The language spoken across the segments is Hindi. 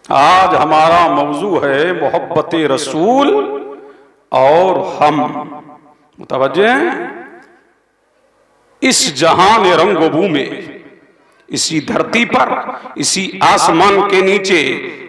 आज हमारा मौजू है मोहब्बत रसूल और हम। मुतवज्जे हैं? इस जहान रंगबू में, इसी धरती पर, इसी आसमान के नीचे,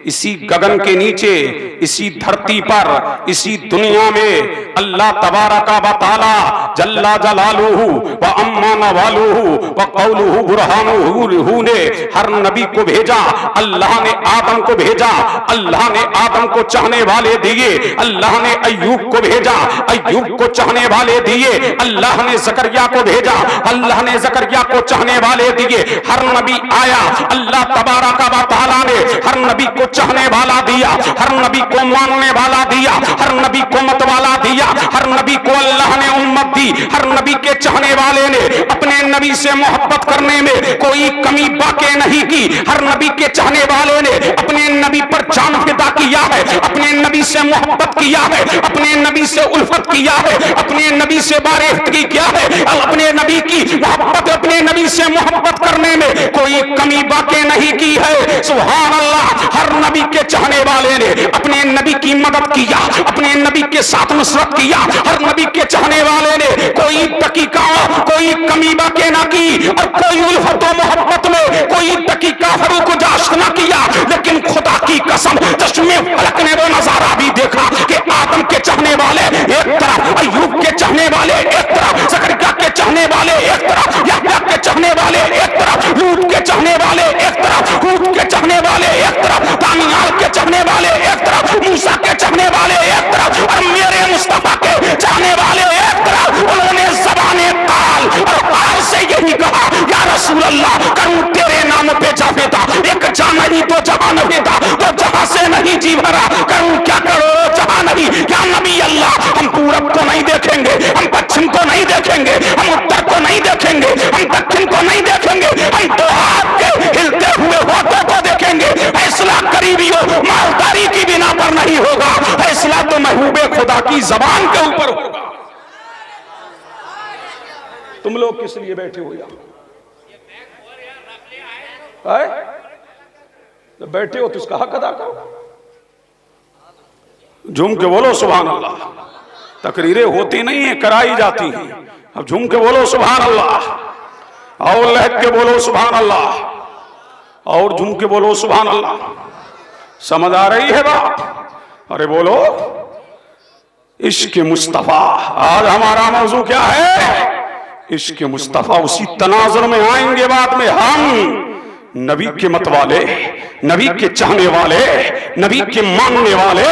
इसी गगन के नीचे, इसी धरती पर, इसी दुनिया में अल्लाह तबारका व तआला जल्ला जलालुहु व अम्मा नवालुहु व कौलुहु बुरहानुहु ने हर नबी को भेजा। अल्लाह ने आदम को भेजा, अल्लाह ने आदम को चाहने वाले दिए, अल्लाह ने अय्यूब को भेजा, अय्यूब को चाहने वाले दिए, अल्लाह ने जकरिया को भेजा, अल्लाह ने जकरिया को चाहने वाले दिए। हर नबी आया, अल्लाह तबारका व तआला ने हर नबी को चाहने वाला दिया, हर नबी को मानने वाला दिया, हर नबी को मत वाला दिया, हर नबी को अल्लाह ने उम्मत दी। हर नबी के चाहने वाले ने अपने नबी से मोहब्बत करने में कोई कमी बाकी नहीं की। हर नबी के चाहने वाले ने अपने नबी पर जान फिदा किया है, अपने नबी से मोहब्बत किया है, अपने नबी से उल्फत किया है, अपने नबी से बारेफ्तगी किया है। अपने नबी की मोहब्बत, अपने नबी से मोहब्बत करने में कोई कमी बाकी नहीं की है। सुभान अल्लाह। हर नबी के चाहने वाले ने अपने नबी की मदद किया, अपने नबी के साथ नुसरत किया। हर नबी के चाहने वाले ने कोई दकीका, कोई कमी बाकी ना की, और कोई उल्फत व मोहब्बत में कोई दकीका फरूक ना किया। लेकिन खुदा की कसम, चश्मे फलक ने वो नजारा भी देखा कि आदम के चाहने वाले एक तरफ, अय्यूब के चाहने वाले एक तरफ, ज़करिया के चाहने वाले एक तरफ, यहया के चाहने वाले एक तरफ, लूत के चाहने वाले एक तरफ, हूद के चाहने वाले एक तरफ, दानियाल के चाहने वाले एक तरफ, मूसा के चाहने वाले एक तरफ, और मेरे मुस्तफा के चाहने वाले एक तरफ। उन्होंने ज़बाने काल और काल से यही कहा, या रसूल अल्लाह, करूं तेरे नाम पे जावेदा, एक जान नहीं तो जहां नवेदा, तो जहां से नहीं जी भरा, करूं क्या करो जहां नहीं। या नबी अल्लाह, हम पूरब को नहीं देखेंगे, हम पश्चिम को नहीं देखेंगे, हम उत्तर को नहीं देखेंगे, हम दक्षिण को नहीं देखेंगे, हम तो आपके हिलते हुए होठों को देखेंगे। फैसला करीबियों मालदारी की बिना पर नहीं होगा, फैसला तो महबूबे खुदा की जबान के ऊपर होगा। तुम लोग किस लिए बैठे हो यहाँ? जब बैठे हो तो इसका हक अदा करो। झूम के बोलो सुभान अल्लाह। तकरीरें होती नहीं है, कराई जाती हैं। अब झूम के बोलो सुभान अल्लाह, और लहक के बोलो सुभान अल्लाह, और झूम के बोलो सुभान अल्लाह। समझ आ रही है बात? अरे बोलो। इश्क मुस्तफा। आज हमारा मौजू क्या है? इश्क मुस्तफा। उसी तनाजुर में आएंगे बाद में हम, नबी के मत वाले, नबी के चाहने वाले, नबी के मानने वाले,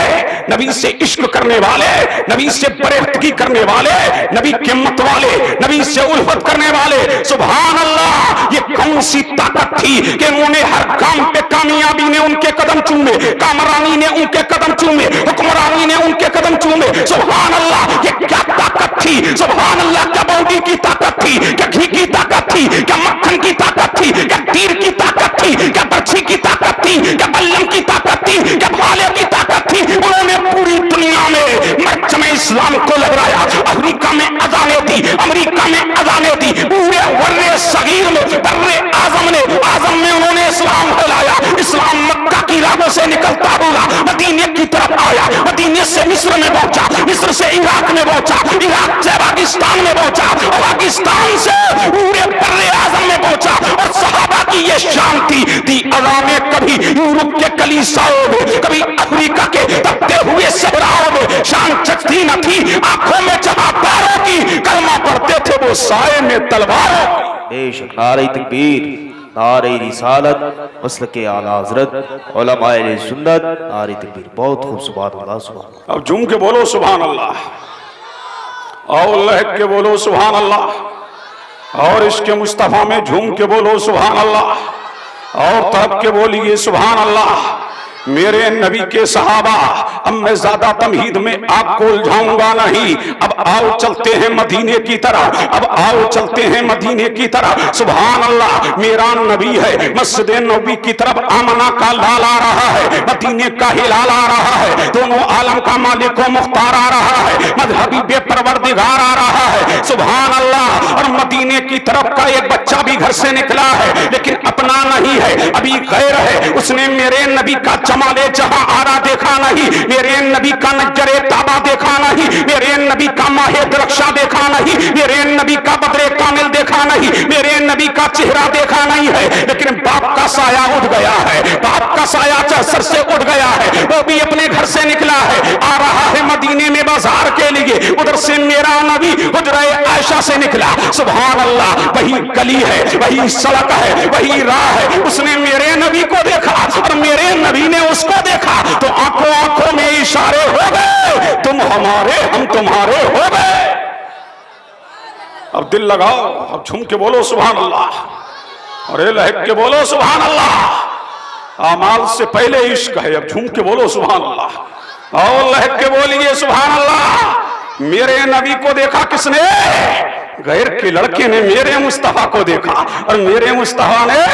नबी से इश्क करने वाले, नबी से बरेफ्तगी करने वाले, नबी के मत वाले, नबी से उल्फत करने वाले। सुभान अल्लाह। ये कौन सी ताकत थी कि उन्होंने हर काम पे कामयाबी ने उनके कदम चूमे, कामरानी ने उनके कदम चूमे, हुक्मरानी ने उनके कदम चूमे। सुभान अल्लाह। ये क्या ताकत थी? सुभान अल्लाह। क्या बॉडी की ताकत थी, क्या घी की ताकत थी, क्या मक्खन की ताकत थी, क्या तीर की ताकत थी, क्या बर्छी की ताकत थी, क्या बल्लम की ताकत थी, क्या भाले की ताकत थी। उन्होंने पूरी दुनिया में मर्चम इस्लाम को लहराया। अफ्रीका में अजाने दी, अमेरिका में अजाने दी, पूरे वर्रे सगीर में, बर्रे आजम में उन्होंने इस्लाम फैलाया। इस्लाम मक्का की राहों से निकलता हुआ मदीने की तरफ आया, मदीने से मिस्र में पहुंचा, मिस्र से इराक में पहुंचा, इराक से पाकिस्तान में पहुंचा, पाकिस्तान से पूरे बर्रे आजम में पहुंचा। और सहाबा की ये शान थी अज़ामें कभी यूरोप के कलीसियाओं में, कभी अफ्रीका के तपते हुए सहराओं में शान चखती न थी। आंखों में जहां पैरों की कलमा पढ़ते थे वो साए में तलवारों। बेशक नारे तकबीर, नारे रिसालत, मसलके आला हज़रत, उलमाए सुन्नत, नारे तकबीर। बहुत खूब। सुभान अल्लाह, सुभान अल्लाह। अब झूम के बोलो सुभान अल्लाह, और लहक के बोलो सुभान अल्लाह, और इसके मुस्तफा में झूम के बोलो सुभान अल्लाह, और तड़प के बोलिए सुभान अल्लाह। मेरे नबी के सहाबा अब मैं ज्यादा तमहीद में आपको उलझाऊंगा नहीं। अब आओ चलते हैं मदीने की तरफ, अब आओ चलते हैं मदीने की तरफ। सुभान अल्लाह, मेरा नबी है, मस्जिद नबी की तरफ आमना का लाल आ रहा है, मदीने का हिलाल आ रहा है, दोनों आलम का मालिक व मुख्तार आ रहा है, मजहबी बेपरवरदिगार आ रहा है। सुभान अल्लाह। और मदीने की तरफ का एक बच्चा भी घर से निकला है, लेकिन अपना नहीं है, अभी गैर है। उसने मेरे नबी का जमाले जहां आरा देखा नहीं, मेरे नबी का नजरे ताबा देखा नहीं, मेरे नबी का माहे दरक्षा देखा नहीं, मेरे नबी का बदरे कामिल देखा नहीं, मेरे नबी का चेहरा देखा नहीं है। लेकिन बाप का साया उठ गया है, बाप का साया सर से उठ गया है, वो भी अपने घर से निकला है, आ रहा है मदीने में बाजार के लिए। उधर से मेरा नबी हुजरे आयशा से निकला। सुभान अल्लाह, वही गली है, वही सड़क है, वही राह है। उसने मेरे नबी को देखा और मेरे नबी ने उसको देखा, तो आंखों आंखों में इशारे हो गए, तुम हमारे हम तुम्हारे हो गए। अब दिल लगाओ, अब झूम के बोलो सुभान अल्लाह, और लहक के बोलो सुभान अल्लाह। आमाल से पहले इश्क है, अब झूम के बोलो सुभान अल्लाह और लहक के बोलिए सुभान अल्लाह। मेरे नबी को देखा किसने? गैर के लड़के ने मेरे मुस्तफा को देखा और मेरे मुस्तफा ने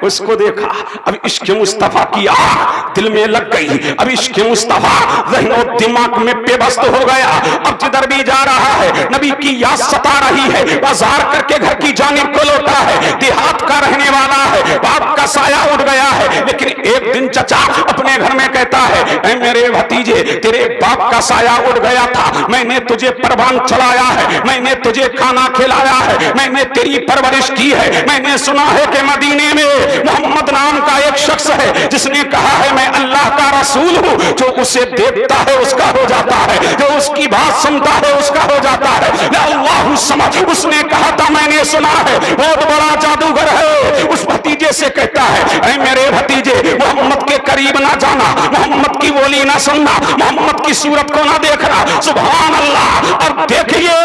उसको देखा। अब इश्क मुस्तफा की आग दिल में लग गई, अब इश्क मुस्तफा ज़हन और दिमाग में बेबस्त हो गया। अब जिधर भी जा रहा है नबी की याद सता रही है, बाजार करके घर की जानिब को लौटा है, देहात का रहने वाला है, बाप का साया उड़ गया है। लेकिन एक दिन चचा अपने घर में कहता है, ऐ मेरे भतीजे, तेरे बाप का साया उड़ गया था, मैंने तुझे परवान चलाया है, मैंने तुझे खाना खिलाया है, मैंने तेरी परवरिश की है। मैंने सुना है कि मदीने में मोहम्मद नाम का एक शख्स है जिसने कहा है मैं अल्लाह का रसूल हूँ, जो उसे देखता है उसका हो जाता है, जो उसकी बात सुनता है उसका हो जाता है। अल्लाह समझ, उसने कहा था मैंने सुना है बहुत बड़ा जादूगर है। उस भतीजे से कहता है, ऐ मेरे भतीजे, मोहम्मद के करीब ना जाना, मोहम्मद की बोली ना सुनना, मोहम्मद की सूरत को ना देखना। सुभान अल्लाह। और देखिए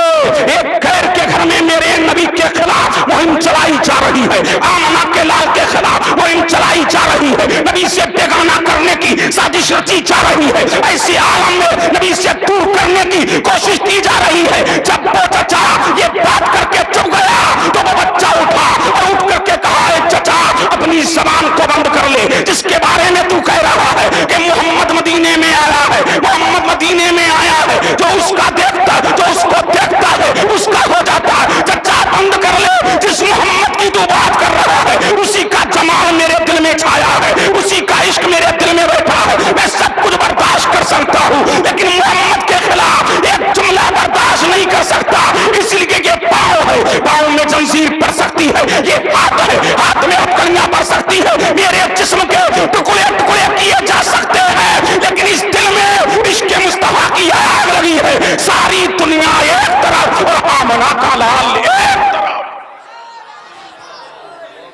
एक गैर के घर में मेरे नबी के खिलाफ मुहिम चलाई जा रही है, आमना के लाल के खिलाफ मुहिम चलाई जा रही है, नबी से बेगाना करने की साजिश रची जा रही है, ऐसे आलम में नबी से दूर करने की कोशिश की जा रही है। जब वो चचा ये बात करके चुप गया तो वो बच्चा उठा और उठ करके कहा, चचा अपनी जबान को बंद कर ले, जिसके बारे में तू कह रहा है कि मोहम्मद मदीने में आया है, मोहम्मद मदीने में आया है, जो उसका देखता, जो उसको देखता है उसका हो जाता है। चचा बंद कर ले, जिस मोहम्मद की तू बात कर रहा है उसी का जमाल मेरे दिल में छाया है, उसी का इश्क मेरे दिल में बैठा है। मैं सब कुछ बर्दाश्त कर सकता हूँ, लेकिन मोहम्मद के खिलाफ एक जुमला बर्दाश्त नहीं कर सकता। इसलिए ये पाँव है, पाँव में जंजीर पड़ सकती है, ये हाथ है, हाथ में हथकड़ियां पड़ सकती है, मेरे जिस्म के टुकड़े टुकड़े किए जा सकते हैं, लेकिन इस दिल में इश्क मुस्तफा की आग लगी है। सारी दुनिया एक तरफ और आमना का लाल एक तरफ।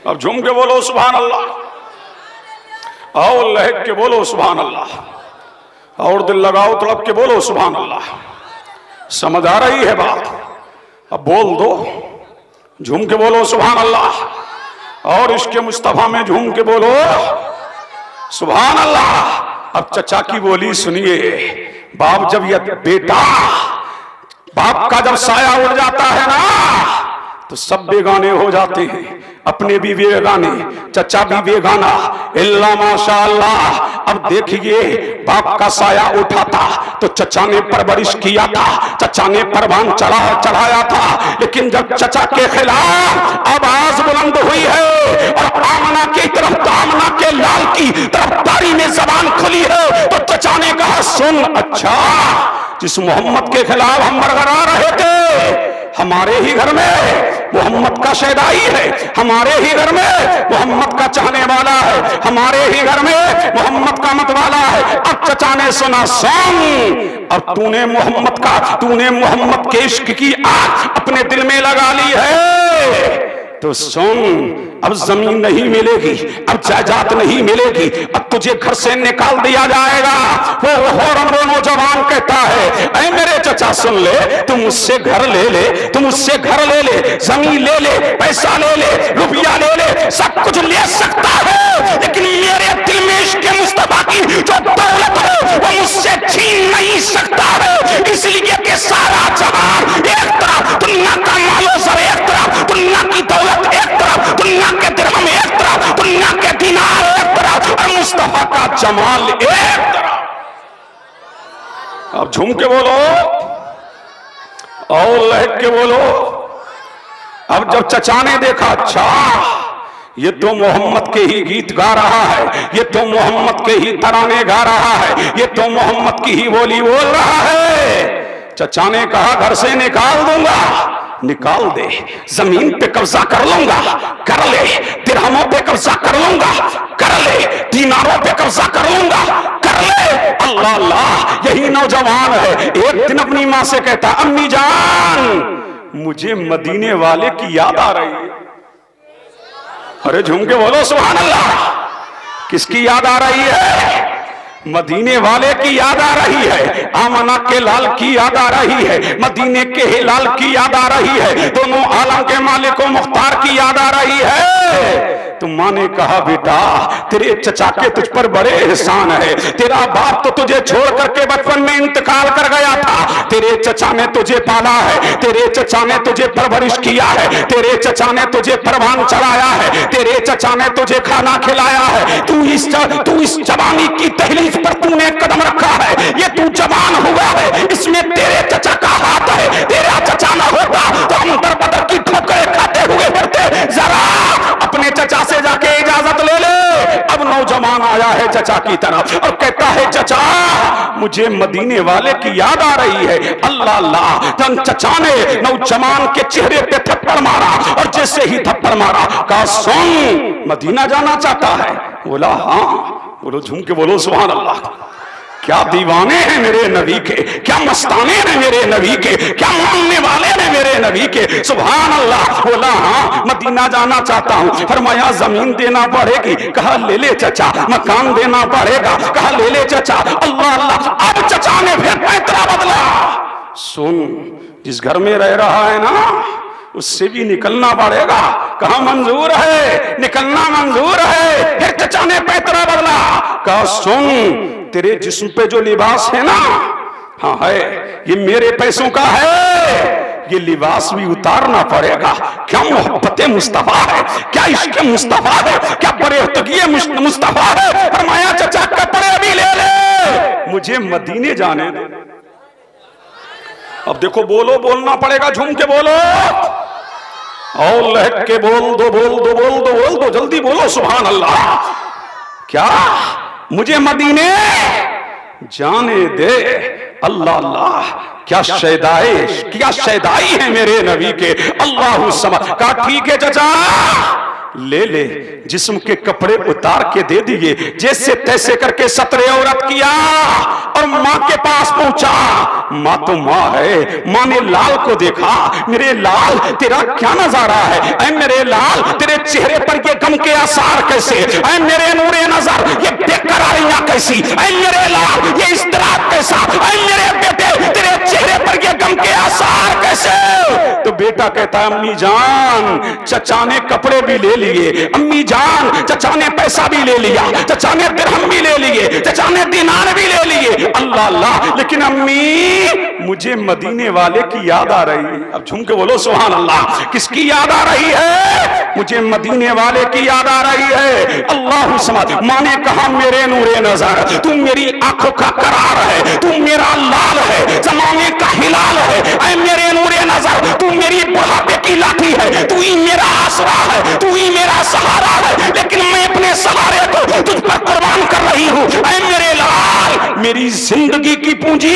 अब झूम के बोलो सुभान अल्लाह, आओ लहक के बोलो सुभान अल्लाह, और दिल लगाओ तड़प के बोलो सुभान अल्लाह। समझ आ रही है बात? अब बोल दो, झूम के बोलो सुभान अल्लाह, और इसके मुस्तफा में झूम के बोलो सुभान अल्लाह। अब चचा की बोली सुनिए। बाप जब यह बेटा, बाप का जब साया उड़ जाता है ना तो सब बेगाने हो जाते हैं, अपने भी बेगाने, चचा भी बेगाना, इल्ला माशाअल्लाह। अब देखिए बाप का साया उठा था तो चचा ने परवरिश किया था, चचा ने परवान चढ़ाया था, लेकिन जब चचा के खिलाफ आवाज बुलंद हुई है और आमना की तरफ, आमना के लाल की तरफदारी में जबान खुली है, तो चचा ने कहा सुन, अच्छा जिस मोहम्मद के खिलाफ हम बरकरार रहे थे, हमारे ही घर में मोहम्मद का शैदाई है, हमारे ही घर में मोहम्मद का चाहने वाला है, हमारे ही घर में मोहम्मद का मत वाला है। अब चचा ने सुना सुन, अब तूने मोहम्मद के इश्क की आग अपने दिल में लगा ली है तो सुन, अब जमीन नहीं मिलेगी, अब जायदाद नहीं मिलेगी, अब तुझे घर से निकाल दिया जाएगा। वो नौजवान कहता है, ऐ मेरे चचा सुन ले, तुम मुझसे घर ले ले, तुम मुझसे घर ले ले, जमीन ले ले, पैसा ले ले, रुपया ले ले, सब कुछ ले सकता है, लेकिन मेरे दिल में इश्क मुस्तफा की जो दौलत है वो मुझसे छीन जी नहीं सकता है, इसलिए कि सारा जहान एक तरफ, दुनिया का मालो सर एक तरफ, दुनिया की दौलत एक तरफ, दुनिया के दिरहम एक तरफ, दुनिया के दिनार एक तरफ, और मुस्तफा का जमाल एक तरफ। अब झूम के बोलो और लहक के बोलो। अब जब चचा ने देखा, अच्छा ये तो मोहम्मद के ही गीत गा रहा है, ये तो मोहम्मद के ही तराने गा रहा है, ये तो मोहम्मद की ही बोली बोल रहा है। चचा ने कहा घर से निकाल दूंगा, निकाल दे, जमीन पे कब्जा कर लूंगा, कर ले, दिरहमों पे कब्जा कर लूंगा, कर ले, दीनारों पे कब्जा कर लूंगा, कर ले। अल्लाह अल्लाह, यही नौजवान है। एक दिन अपनी माँ से कहता, अम्मी जान मुझे मदीने वाले की याद आ रही है। अरे झूम के बोलो सुभान अल्लाह। किसकी याद आ रही है? मदीने वाले की याद आ रही है, आमना के लाल की याद आ रही है, मदीने के हिलाल की याद आ रही है, दोनों आलम के मालिक व मुख्तार की याद आ रही है। तो माँ ने कहा बेटा तेरे चचा के तुझ पर बड़े एहसान है, तेरा बाप तो तुझे छोड़ करके बचपन में इंतकाल कर गया था, तेरे चचा ने तुझे पाला है, तेरे चचा ने तुझे परवरिश किया है, तेरे चचा ने तुझे परवान चढ़ाया है, तेरे चचा ने तुझे खाना खिलाया है, तू इस जवानी की दहलीज पर तूने कदम रखा है, ये तू जवान हुआ है, इसमें तेरे चचा का हाथ है। तेरा चचा ना होता तो हम दर बदर की ठोकरें खाते हुए बढ़ते। जरा अपने चचा से जाके इजाजत ले ले। अब नौजवान आया है चचा की तरफ और कहता है चचा मुझे मदीने वाले की याद आ रही है। अल्लाह अल्लाह, तन चचा ने नौजवान के चेहरे पे थप्पड़ मारा और जैसे ही थप्पड़ मारा कहा सुन मदीना जाना चाहता है? बोला हाँ। बोलो झूम के बोलो सुभान अल्लाह। क्या दीवाने हैं मेरे नबी के, क्या मस्ताने हैं मेरे नबी के, क्या मानने वाले हैं मेरे नबी के, सुभान अल्लाह। बोला हाँ मदीना जाना चाहता हूँ। फरमाया जमीन देना पड़ेगी? कहा ले ले चचा। मकान देना पड़ेगा? कहा ले ले चचा। अल्लाह अल्लाह। अब चचा ने फिर पैतरा बदला। सुन जिस घर में रह रहा है ना उससे भी निकलना पड़ेगा। कहा मंजूर है, निकलना मंजूर है। फिर चचा ने पैतरा बदला। कहा सुन तेरे जिस्म पे जो लिबास है ना, हाँ है, ये मेरे पैसों का है, ये लिबास भी उतारना पड़ेगा। क्या मोहब्बत मुस्तफा है, क्या इश्क मुस्तफा है, क्या बरेहतगी मुस्तफा है। फरमाया चचा कपड़े भी ले ले, मुझे मदीने जाने दे। अब देखो बोलो, बोलना पड़ेगा, झूम के बोलो और लहक के बोल दो, बोल दो, बोल दो, बोल दो, जल्दी बोलो सुभान अल्लाह। क्या मुझे मदीने जाने दे? अल्लाह अल्लाह, क्या शैदाई है मेरे नबी के। अल्लाह समझ का ठीक है चचा ले ले, जिस्म के कपड़े उतार के दे दिए, जैसे तैसे करके सतरे औरत किया और माँ के पास पहुंचा। माँ तो माँ है, माँ ने लाल को देखा। मेरे लाल तेरा क्या नजारा है? ऐ मेरे लाल तेरे चेहरे पर ये गम के आसार कैसे? ऐ मेरे नूरे नजर ये बेकरारियां कैसी? ऐ मेरे लाल ये इस्तराब कैसा? ऐ मेरे बेटे तेरे चेहरे पर ये गम के आसार कैसे? तो बेटा कहता है अम्मी जान चचा ने कपड़े भी ले लिए, अम्मी जान चचा ने पैसा भी ले लिया, चचा ने दिरहम भी ले लिए, चचा ने दिनार भी ले लिए। अल्लाह अल्लाह, लेकिन अम्मी मुझे मदीने वाले की याद आ रही है। अब झूम के बोलो सुभान अल्लाह। किसकी याद आ रही है? मुझे मदीने वाले की याद आ रही है। अल्लाह समझ। माँ ने कहा मेरे नूरे नजर तू मेरी आंखों का करार है, तू मेरा लाल है, जमाने का हिलाल है। ऐ मेरे नूरे नजर तू मेरी बुढ़ापे की लाठी है, तू ही मेरा आसरा है, तू ही मेरा सहारा है, लेकिन मैं अपने सहारे को तुझ पर कुर्बान कर रही हूँ। ऐ मेरे लाल मेरी जिंदगी की पूंजी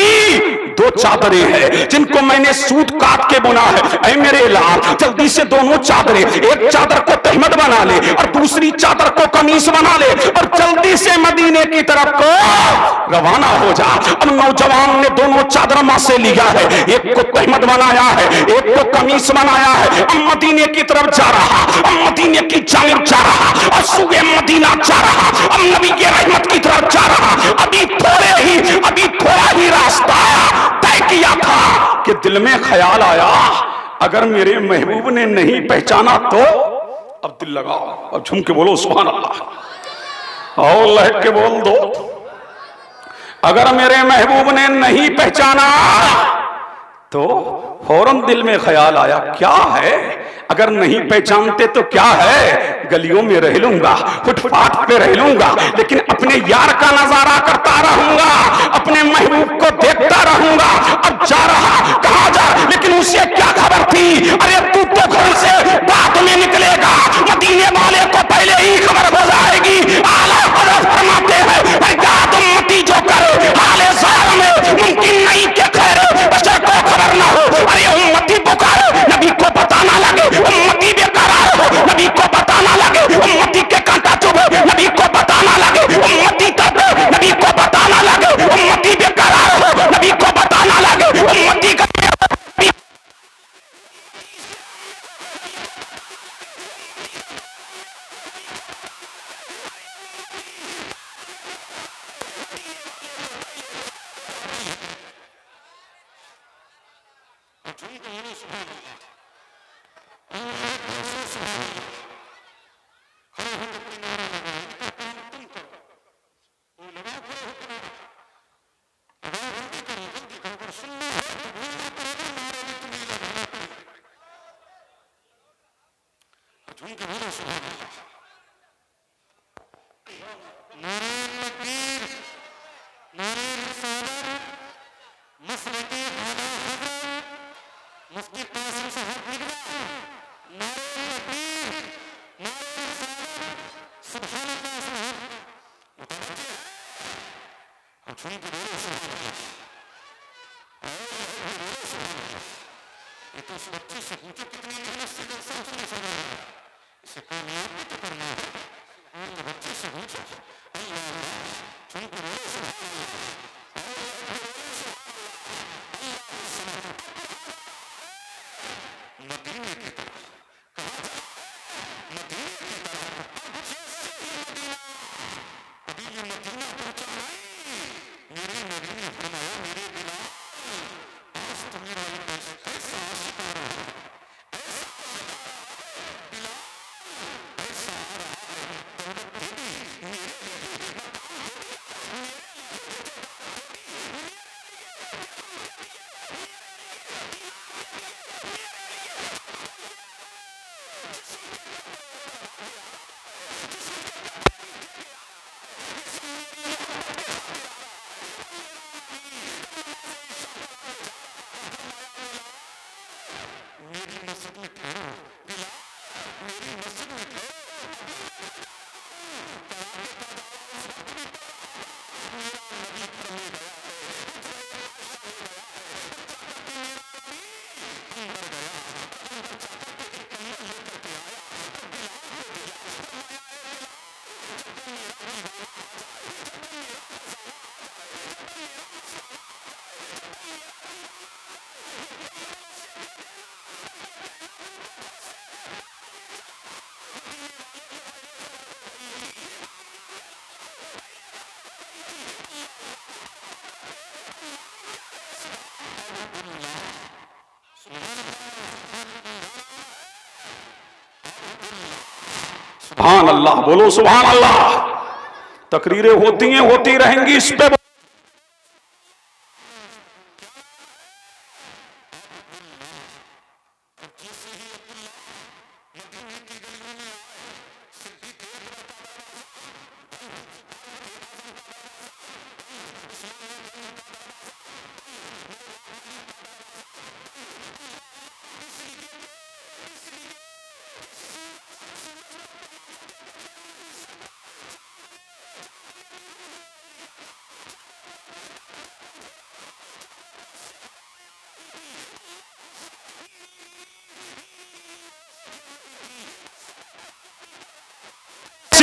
दो चादरें हैं जिनको मैंने सूत काट के बुना है। ऐ मेरे लाल जल्दी से दोनों चादरें, एक चादर को तहमद बना ले और दूसरी चादर को कमीज बना ले और जल्दी से मदीने की तरफ को रवाना हो जा। अब नौजवान ने दोनों चादर मां से लिया है, एक को तहमद बनाया है, एक को कमीज बनाया है। अब मदीने की तरफ जा रहा, अब मदीने की जानिब जा रहा और सुबह मदीना जा रहा, अब नबी के रहमत की तरफ जा रहा। अभी थोड़ा ही रास्ता तय किया था कि दिल में ख्याल आया अगर मेरे महबूब ने नहीं पहचाना तो। अब दिल लगाओ और झूम के बोलो सुभान अल्लाह और लहक के बोल दो। अगर मेरे महबूब ने नहीं पहचाना तो फौरन दिल में ख्याल आया क्या है, अगर नहीं पहचानते तो क्या है, गलियों में रह लूंगा, फुटपाथ पे रह लूंगा, लेकिन अपने यार का नजारा करता रहूंगा, अपने महबूब को देखता रहूंगा। अब जा रहा कहा जा, लेकिन उसे क्या खबर थी, अरे तू तो घर से बाद में निकलेगा, मदीने वाले को पहले ही खबर हो जाएगी। आला हज़रत फरमाते हैं क्या तुम मती जो करे हाले ज़ाहिर में मुमकिन नहीं के खैर बशर को खबर ना हो। अरे उम्मती पुकारे नबी को पता ना लगे, उम्मती बेकरार हो नबी को पता ना लगे, उम्मती के कांटा चुभे नबी को पता ना लगे, उम्मती तड़पे नबी को पता ना लगे, उम्मती बेकरार हो नबी को पता ना लगे, उम्मती का सुभान अल्लाह बोलो, सुभान अल्लाह। तकरीरें होती हैं, होती रहेंगी, इस पे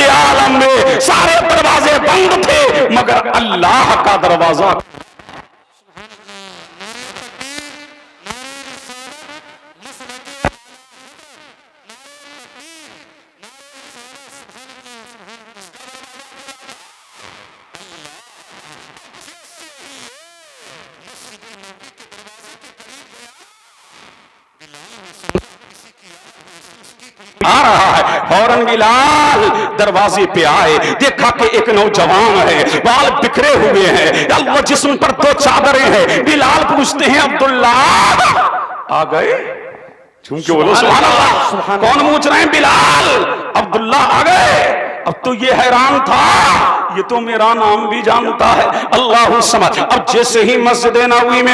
आलम में सारे दरवाजे बंद थे, मगर अल्लाह का दरवाजा आ रहा है। फौरन बिलाल दरवाजे पे आए, देखा कि एक नौजवान है, बाल बिखरे हुए हैं, अल्लाह जिस्म पर दो चादरें हैं। बिलाल पूछते हैं अब्दुल्ला आ गए? झूम के बोलो सुभान अल्लाह। कौन पूछ रहे हैं? बिलाल। अब्दुल्ला आ गए। अब तो ये हैरान था, ये तो मेरा नाम भी जानता है, अल्लाह समझ। अब जैसे ही मस्जिद नबवी में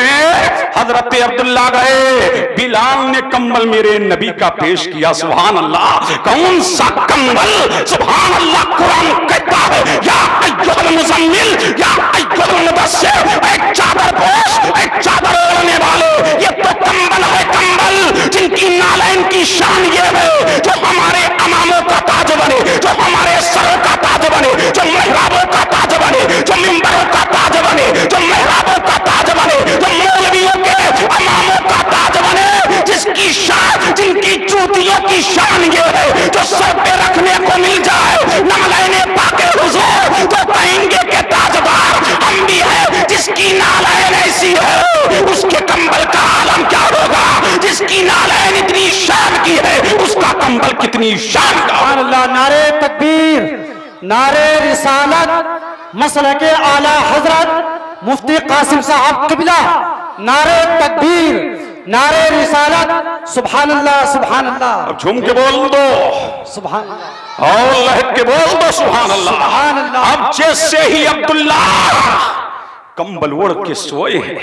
हजरत अब्दुल्ला गए, बिलाल ने कंबल मेरे नबी का पेश किया। सुभान अल्लाह। कौन सा कंबल? सुभान अल्लाह। कुरान कहता है या अय्युहल मुज़म्मिल या अय्युहल मुदस्सिर, एक चादर पोश, एक चादर ओढ़ने वाले। ये तो कंबल है, कंबल जिनकी नालैन की शान ये है, जो हमारे इमामों का ताज बने, जो हमारे सरों का ताज बने, जो मेहराबों का ताज बने, जो मिंबरों का ताज बने, जो मेहराबों का ताज बने, जो मौलवियों के इमामों का ताज बने, जिसकी शान, जिनकी जूतियों की शान ये है, जो सर पे रखने को मिल जाए नालैने पाके हुजूर, तो कहेंगे के ताजदार हम भी है। जिसकी नालैन ऐसी है उसके कंबल का आलम क्या होगा? जिसकी नालैन इतनी शान की है उसका कंबल कितनी शान का। अल्लाह। नारे तकबीर, नारे रिसालत, मसलके आला हजरत मुफ्ती कासिम साहब किबला। नारे तकबीर, नारे रिसालत, सुभान अल्लाह, सुभान अल्लाह। अब झूम के बोल दो सुभान अल्लाह, और लहक के बोल दो सुभान अल्लाह। सुभान अल्लाह। अब जैसे ही अब्दुल्ला कंबल ओढ़ के सोए हैं,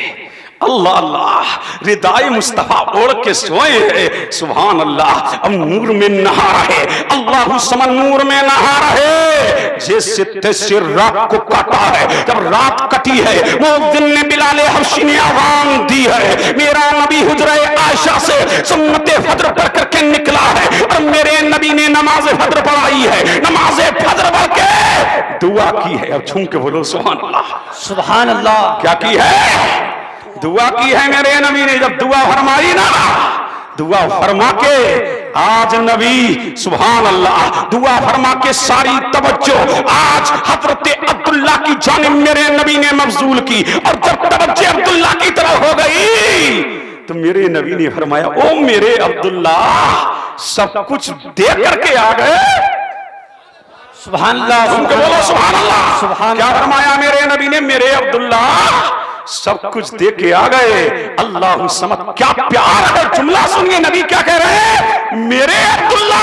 अल्लाह अल्लाह, रिदाए मुस्तफा ओढ़ के सोए हैं, सुभान अल्लाह। अब नूर में नहा रहे, अल्लाह समन नूर में नहा रहे। जैसे तैसे रात को काटा है, जब रात कटी है मुअज्जिन ने बिलाले हबशी ने आवाज़ दी है, मेरा नबी हुजरे आयशा से सुन्नते फज्र पढ़ करके निकला है, और मेरे नबी ने नमाज फज्र पढ़ाई है, नमाज फज्र पढ़ के दुआ की है। अब झूम के बोलो सुभान अल्लाह, सुभान अल्लाह। क्या की है? दुआ की है मेरे नबी ने। जब दुआ फरमाई ना, दुआ फरमा के आज नबी सुभान अल्लाह दुआ फरमा के सारी तवज्जो आज हजरत अब्दुल्ला की जानिब मेरे नबी ने मबजूल की। और जब तवज्जो अब्दुल्ला की तरफ हो गई तो मेरे नबी ने फरमाया, ओ मेरे अब्दुल्ला सब कुछ दे करके आ गए। सुभान अल्लाह, उनके बोलो सुभान अल्लाह। सुभान क्या फरमाया मेरे नबी ने? मेरे अब्दुल्ला सब कुछ दे के आ गए। अल्लाह समझ, क्या प्यार है। जुमला सुनिए, नबी क्या कह रहे हैं? मेरे अब्दुल्ला।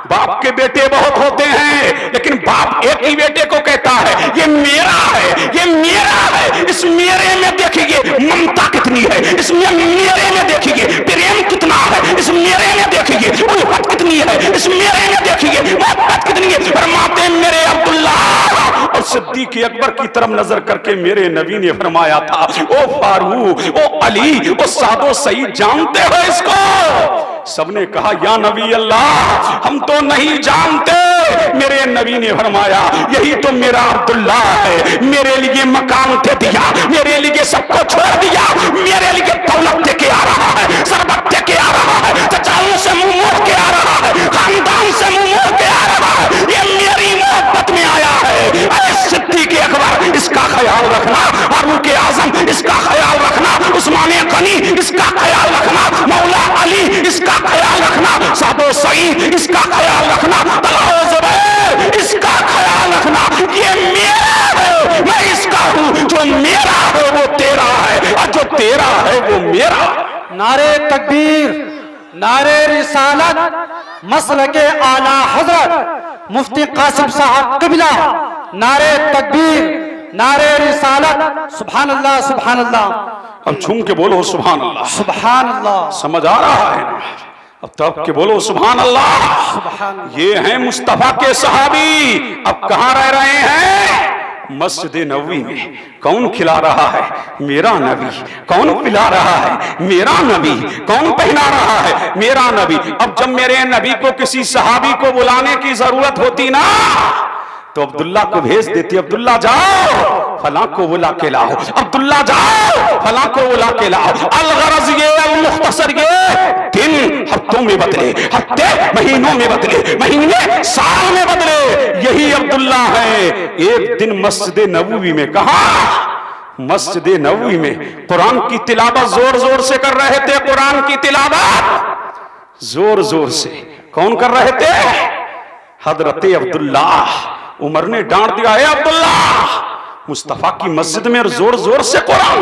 बाप के बेटे बहुत होते हैं, लेकिन बाप एक ही बेटे को कहता है ये मेरा है, ये मेरा है। इस मेरे में देखिए ममता कितनी है, इसमें मेरे में देखिए प्रेम कितना है, इस मेरे में देखिए उल्फत कितनी है, इस मेरे में देखिए मोहब्बत कितनी है। फरमाते मेरे अब्दुल्ला। और सिद्दीक अकबर की तरफ नजर करके मेरे नबी ने फरमाया था, ओ फारूक, ओ अली, ओ सादो सईद, जानते हो इसको? सबने कहा या नबी अल्लाह हम तो नहीं जानते। मेरे नबी ने फरमाया यही तो मेरा अब्दुल्ला है, मेरे लिए मकान दे दिया, मेरे लिए सबको छोड़ दिया, मेरे लिए दौलत दे के आ रहा है, सरबत दे के आ रहा है, चचाओं से मुंह मोड़ के आ रहा है, खानदान से मुंह मोड़ के आ रहा है। ये मेरी मोहब्बत में आया है। अरे सिद्दीक अकबर इसका ख्याल रखना, फारूक आजम इसका ख्याल रखना, उस्मान गनी इसका ख्याल रखना, मौला अली इसका ख्याल रखना, सादो सईद इसका ख्याल रखना, तलहा ज़ुबैर इसका ख्याल रखना। ये मेरा है, मैं इसका हूं। जो मेरा है वो तेरा है, और जो तेरा है वो मेरा। नारे तकबीर, नारे रिसालत, मसलके आला हजरत मुफ्ती कासिम साहब किबला। नारे तकबीर, नारे रिसालत, सुभान अल्लाह, सुभान अल्लाह। अब झूम के बोलो सुभान अल्लाह। सुभान अल्लाह। समझ आ रहा है ना? अब तब के बोलो सुभान अल्लाह। ये हैं मुस्तफा के सहाबी। अब कहां रह रहे हैं? मस्जिद नबवी में। कौन खिला रहा है? मेरा नबी। कौन पिला रहा है? मेरा नबी। कौन पहना रहा है? मेरा नबी। अब जब मेरे नबी को किसी सहाबी को बुलाने की जरूरत होती ना, तो अब्दुल्ला को भेज देती, अब्दुल्ला जाओ फला को बुला के लाओ, अब्दुल्ला जाओ फला को बुला के लाओ। अलगरज ये अलमुख्तसर ये दिन हफ्तों में बदले, हफ्ते महीनों में बदले, महीने साल में बदले। यही अब्दुल्ला है। एक दिन मस्जिद नबवी में, कहा? मस्जिद नबवी में कुरान की तिलावत जोर जोर से कर रहे थे। कुरान की तिलावत जोर जोर से कौन कर रहे थे? हजरत अब्दुल्ला, उमर ने डांट दिया, है अब्दुल्ला, मुस्तफा की मस्जिद में और जोर जोर से कुरान,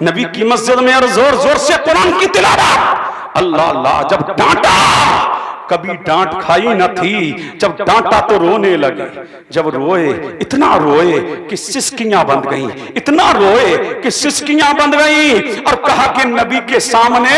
नबी की मस्जिद में और जोर जोर से कुरान की तिलावत। अल्लाह अल्लाह, जब डांटा, कभी डांट खाई न थी, जब डांटा तो रोने लगे। जब रोए, इतना रोए कि सिसकियां बंद गईं, इतना रोए कि सिसकियां बंद गईं, और कहा कि नबी के सामने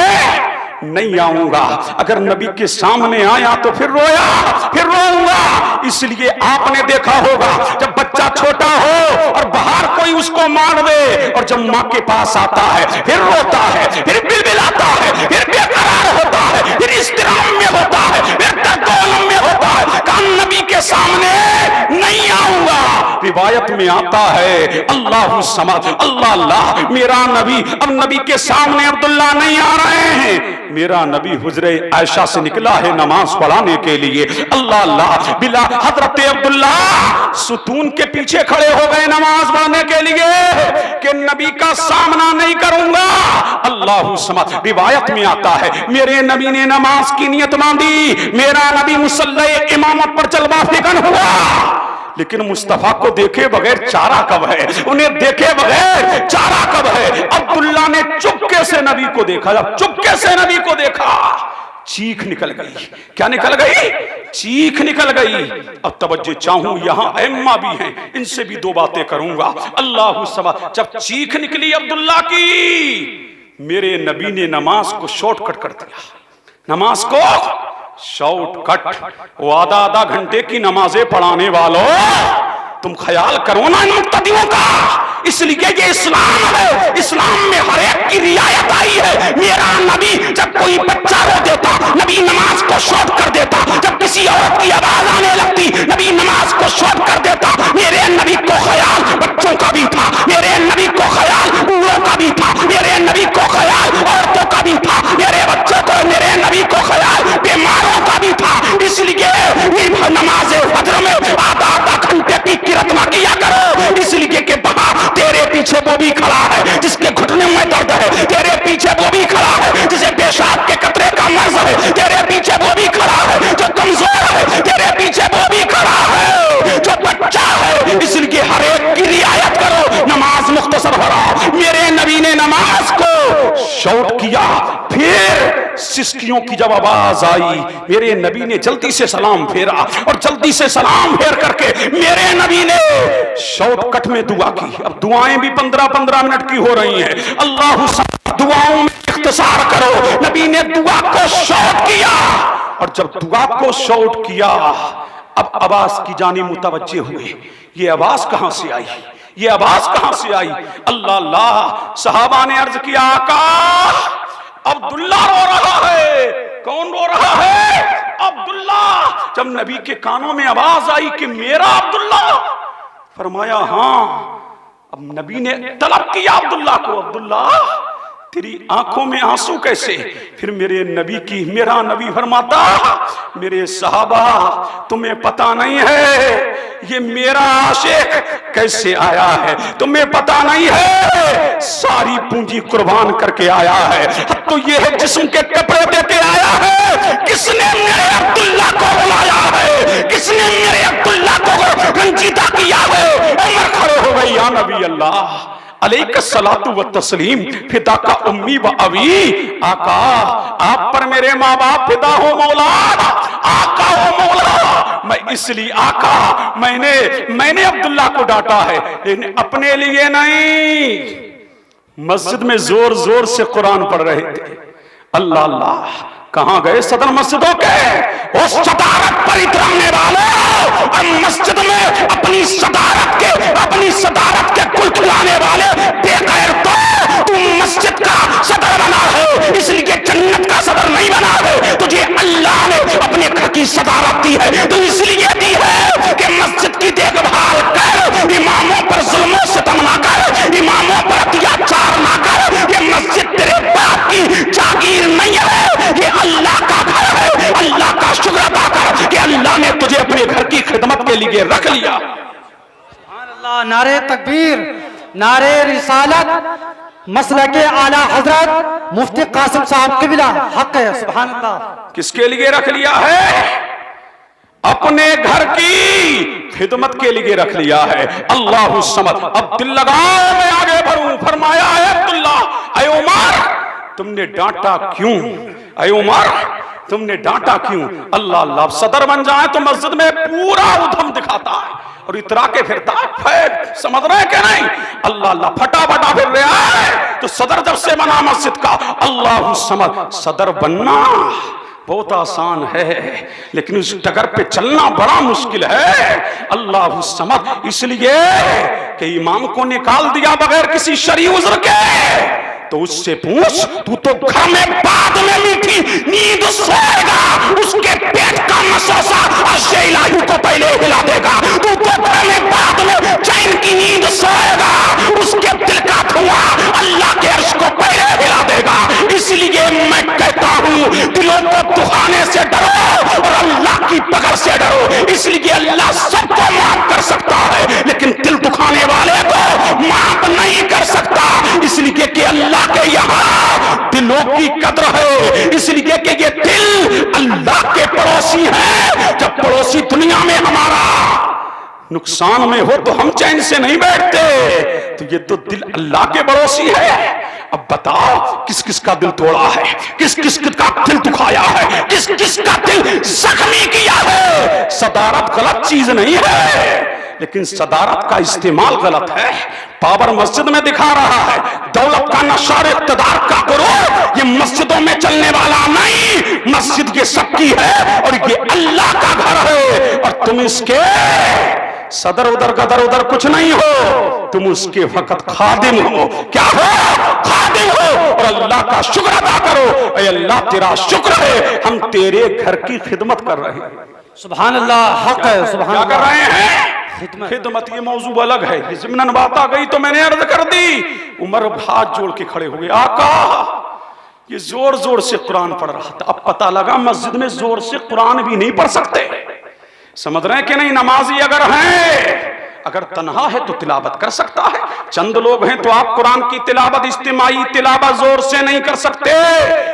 नहीं आऊंगा। अगर नबी के सामने आया तो फिर रोया, फिर रोऊंगा। इसलिए आपने देखा होगा, जब बच्चा छोटा हो और बाहर कोई उसको मार दे, और जब माँ के पास आता है फिर रोता है, फिर बिलबिलाता है, फिर बेकरार होता है, फिर इस्तिराम में होता है, फिर दर्द में होता है। कहा नबी के सामने नहीं आऊंगा। रिवायत में आता है, अल्लाह समद, अल्लाह अल्लाह, मेरा नबी, अब नबी के सामने अब्दुल्ला नहीं आ रहे हैं, मेरा नबी हुजरे आयशा से निकला है नमाज पढ़ाने के लिए। अल्लाह अल्लाह, बिला हजरत अब्दुल्ला सुतून के पीछे खड़े हो गए नमाज पढ़ने के लिए कि नबी का सामना नहीं करूंगा। अल्लाह समद, रिवायत में आता है, मेरे नबी ने नमाज की नियत बांधी, मेरा नबी मुसल्ले इमामत पर जलवा फिकन हुआ, लेकिन मुस्तफा को देखे बगैर चारा कब है, उन्हें देखे बगैर चारा कब है। अब्दुल्ला ने चुपके से नबी को देखा, जब चुपके से नबी को देखा, चीख निकल गई। क्या निकल गई? चीख निकल गई। अब तवज्जो चाहूं, यहां अम्मा भी हैं, इनसे भी दो बातें करूंगा। अल्लाह समद, जब चीख निकली अब्दुल्ला की, मेरे नबी ने नमाज को शॉर्टकट कर दिया। नमाज को शॉर्टकट, वो आधा घंटे की नमाजें पढ़ाने वालों, तुम ख्याल करो ना इन मुक्तदियों का। इसलिए ये इस्लाम है, इस्लाम में हर एक की रियायत आई है। मेरा नबी, जब कोई बच्चा रो देता, नबी नमाज को शॉर्ट कर देता। जब किसी औरत की आवाज आने लगती, नबी नमाज को शॉर्ट कर देता। मेरे नबी को ख्याल बच्चों का भी था, मेरे नबी को ख्याल बूढ़ों का भी था, मेरे नबी को ख्याल औरतों का भी था, मेरे बच्चों को, मेरे नबी को ख्याल बीमारों का भी था। इसलिए नमाज फजर में आधा घंटे की किरतमा किया करो। इसलिए कि बाबा, तेरे पीछे वो भी खड़ा है जिसके घुटने में दर्द है, तेरे पीछे वो भी खड़ा है जिसे पेशाब के कतरे का मर्ज है, तेरे पीछे वो भी खड़ा है जो कमजोर है, तेरे पीछे वो भी खड़ा है जो बच्चा है। इसलिए हर एक की रियायत करो, नमाज मुख्तसर पढ़ो। मेरे नबी ने नमाज को शॉर्ट किया, फिर सिसकियों की जब आवाज आई, मेरे नबी ने जल्दी से सलाम फेरा, और जल्दी से सलाम फेर करके मेरे नबी ने शॉर्टकट में दुआ की। अब दुआएं भी 15-15 मिनट की हो रही हैं। अल्लाह दुआओं में इख्तिसार करो। नबी ने दुआ को शॉर्ट किया, और जब दुआ को शॉर्ट किया, अब आवाज की जानी मुतवज्जे हुए। ये आवाज कहां से आई, ये आवाज कहां से आई? अल्लाह अल्लाह, सहाबा ने अर्ज किया, आका अब्दुल्ला रो रहा है। कौन रो रहा है? अब्दुल्ला। जब नबी के कानों में आवाज आई कि मेरा अब्दुल्ला, फरमाया हाँ। अब नबी ने तलब किया अब्दुल्ला को, अब्दुल्ला तेरी आंखों में आंसू कैसे? फिर मेरे नबी फरमाता, मेरे सहाबा तुम्हें पता नहीं है ये मेरा आशिक कैसे आया है, तुम्हें पता नहीं है सारी पूंजी कुर्बान करके आया है, तो ये है जिस्म के कपड़े देके आया है। किसने मेरे अब्दुल्ला को बुलाया है, किसने मेरे अब्दुल्ला को रंजीदा किया है? उमर खड़े हो गई, या नबी अल्लाह अलैका सलातु व तस्लीम, फिदा का उम्मी व अबी। आका आप पर मेरे माँ बाप फिदा हो मौला, आका हो मौला। मैं इसलिए आका, मैंने अब्दुल्ला को डांटा है, लेकिन अपने लिए नहीं। मस्जिद में जोर जोर से कुरान पढ़ रहे थे। अल्लाह अल्लाह, कहां गए सदर मस्जिदों के उस सदारत पर इतराने वाले, और मस्जिद में अपनी सदारत के कुल खिलाने वाले बेगैर, तो तुम मस्जिद का सदर बना है, इसलिए जन्नत का सदर नहीं बना है। तुझे अल्लाह ने अपने घर की सदारत दी है, तो इसलिए दी है कि मस्जिद की देखभाल कर, इमामों पर जुल्म सितम ना कर, इमामों पर अत्याचार ना कर। ये मस्जिद तेरे बाप की जागीर नहीं है, ये अल्लाह का घर है। अल्लाह का शुक्र अदा कर कि अल्लाह ने तुझे अपने घर की खिदमत के लिए रख लिया। अल्लाह, नारे तकबीर, नारे रिसालत, मसलके आला हजरत मुफ्ती कासिम साहब क़िबला, हक है। सुभान अल्लाह। किसके लिए रख लिया है? अपने घर की खिदमत के लिए रख लिया है। अल्लाहु समद। अब दिल लगाओ मैं आगे बढ़ूं। फरमाया है अब्दुल्ला, ऐ उमर तुमने डांटा क्यों? ऐ उमर तुमने डांटा क्यों? अल्लाह अल्लाह सदर बन जाए तो मस्जिद में पूरा उधम दिखाता है और इतरा के फिरता है। समझ रहे कि नहीं? अल्लाह अल्लाह फटा फटा फिर रहा है। तो सदर जब से बना मस्जिद का, अल्लाहु समद। सदर बनना बहुत आसान है, लेकिन उस डगर पे चलना बड़ा मुश्किल है। अल्लाहु समद। इसलिए कि इमाम को निकाल दिया बगैर किसी शरई उज़्र के, तो उससे पूछ, तू तो घर में बाद में मीठी नींद सोएगा, उसके पेट का मसौसा अर्शे इलाही को पहले हिला देगा। तू तो घर में बाद में चैन की नींद सोएगा, उसके दिल का धुआं अल्लाह के अर्श को पहले हिला देगा। इसलिए मैं कहता हूं, दिलों को दुखाने से डरो और अल्लाह की पकड़ से डरो। इसलिए अल्लाह सबको माफ कर सकता है, लेकिन दिल दुखाने वाले को माफ नहीं कर सकता। इसलिए कि अल्लाह के यहाँ दिलों की कद्र है, इसलिए कि ये दिल अल्लाह के पड़ोसी है। जब पड़ोसी दुनिया में हमारा नुकसान में हो तो हम चैन से नहीं बैठते, तो ये तो दिल अल्लाह के पड़ोसी है। अब बताओ किस किस का दिल तोड़ा है, किस किस का दिल दुखाया है, किस किस का दिल जख्मी किया है। सदारत गलत चीज नहीं है, लेकिन सदारत का इस्तेमाल गलत है। पावर मस्जिद में दिखा रहा है, दौलत का नशा और इक़्तिदार का गुरूर ये मस्जिदों में चलने वाला नहीं। मस्जिद ये सबकी है और ये अल्लाह का घर है, और तुम इसके सदर उधर गदर उधर कुछ नहीं हो, तुम उसके फकत खादिम हो। क्या हो? खादिम हो। और अल्लाह का शुक्र अदा करो, ऐ अल्लाह तेरा शुक्र है हम तेरे घर की खिदमत कर रहे हैं। सुभान अल्लाह, हक है। सुभान क्या कर अल्लाह। रहे हैं? खिदमत। ये मौजू अलग है, ज़िम्नन बात आ गई तो मैंने अर्ज कर दी। उमर हाथ जोड़ के खड़े हो गए, आका ये जोर जोर से कुरान पढ़ रहा था। अब पता लगा मस्जिद में जोर से कुरान भी नहीं पढ़ सकते। समझ रहे हैं कि नहीं? नमाजी अगर हैं, अगर तन्हा है तो तिलावत कर सकता है। चंद लोग हैं तो आप कुरान की तिलावत, इज्तिमाई तिलावत जोर से नहीं कर सकते।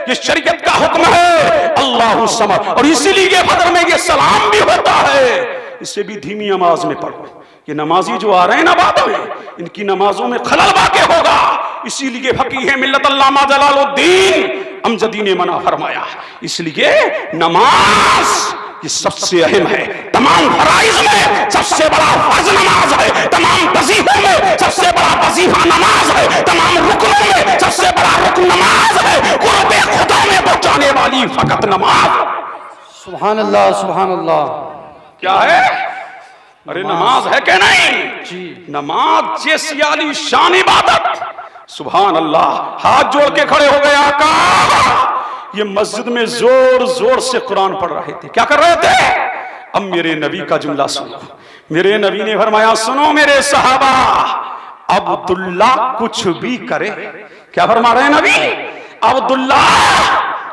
ये शरीयत का हुक्म है। अल्लाहु समद। और इसीलिए फजर में ये सलाम भी होता है, इससे भी धीमी आवाज में पढ़ो। ये नमाजी जो आ रहे हैं ना बाद में, इनकी नमाजों में खलल वाक़े होगा। इसीलिए फकीह मिल्लत अल्लामा जलालुद्दीन अमजदी ने मना फरमाया। इसलिए नमाज ये सबसे अहम है। तमाम फराइज में सबसे बड़ा फर्ज नमाज है, तमाम वजीफों में सबसे बड़ा वजीफा नमाज है, तमाम रुकनों में सबसे बड़ा रुकन नमाज है, कुर्बे खुदा में पहुंचाने वाली फकत नमाज। सुभान अल्लाह, सुभान अल्लाह। क्या है? अरे नमाज है कि नहीं जी? नमाज जैसी आली शान इबादत। सुभान अल्लाह। हाथ जोड़ के खड़े हो गए आका। ये मस्जिद में जोर जोर से कुरान पढ़ रहे थे। क्या कर रहे थे? अब मेरे नबी का जुमला सुनो। मेरे नबी ने फरमाया, सुनो मेरे सहाबा, अब्दुल्ला कुछ भी करे। क्या फरमा रहे हैं नबी? अब्दुल्ला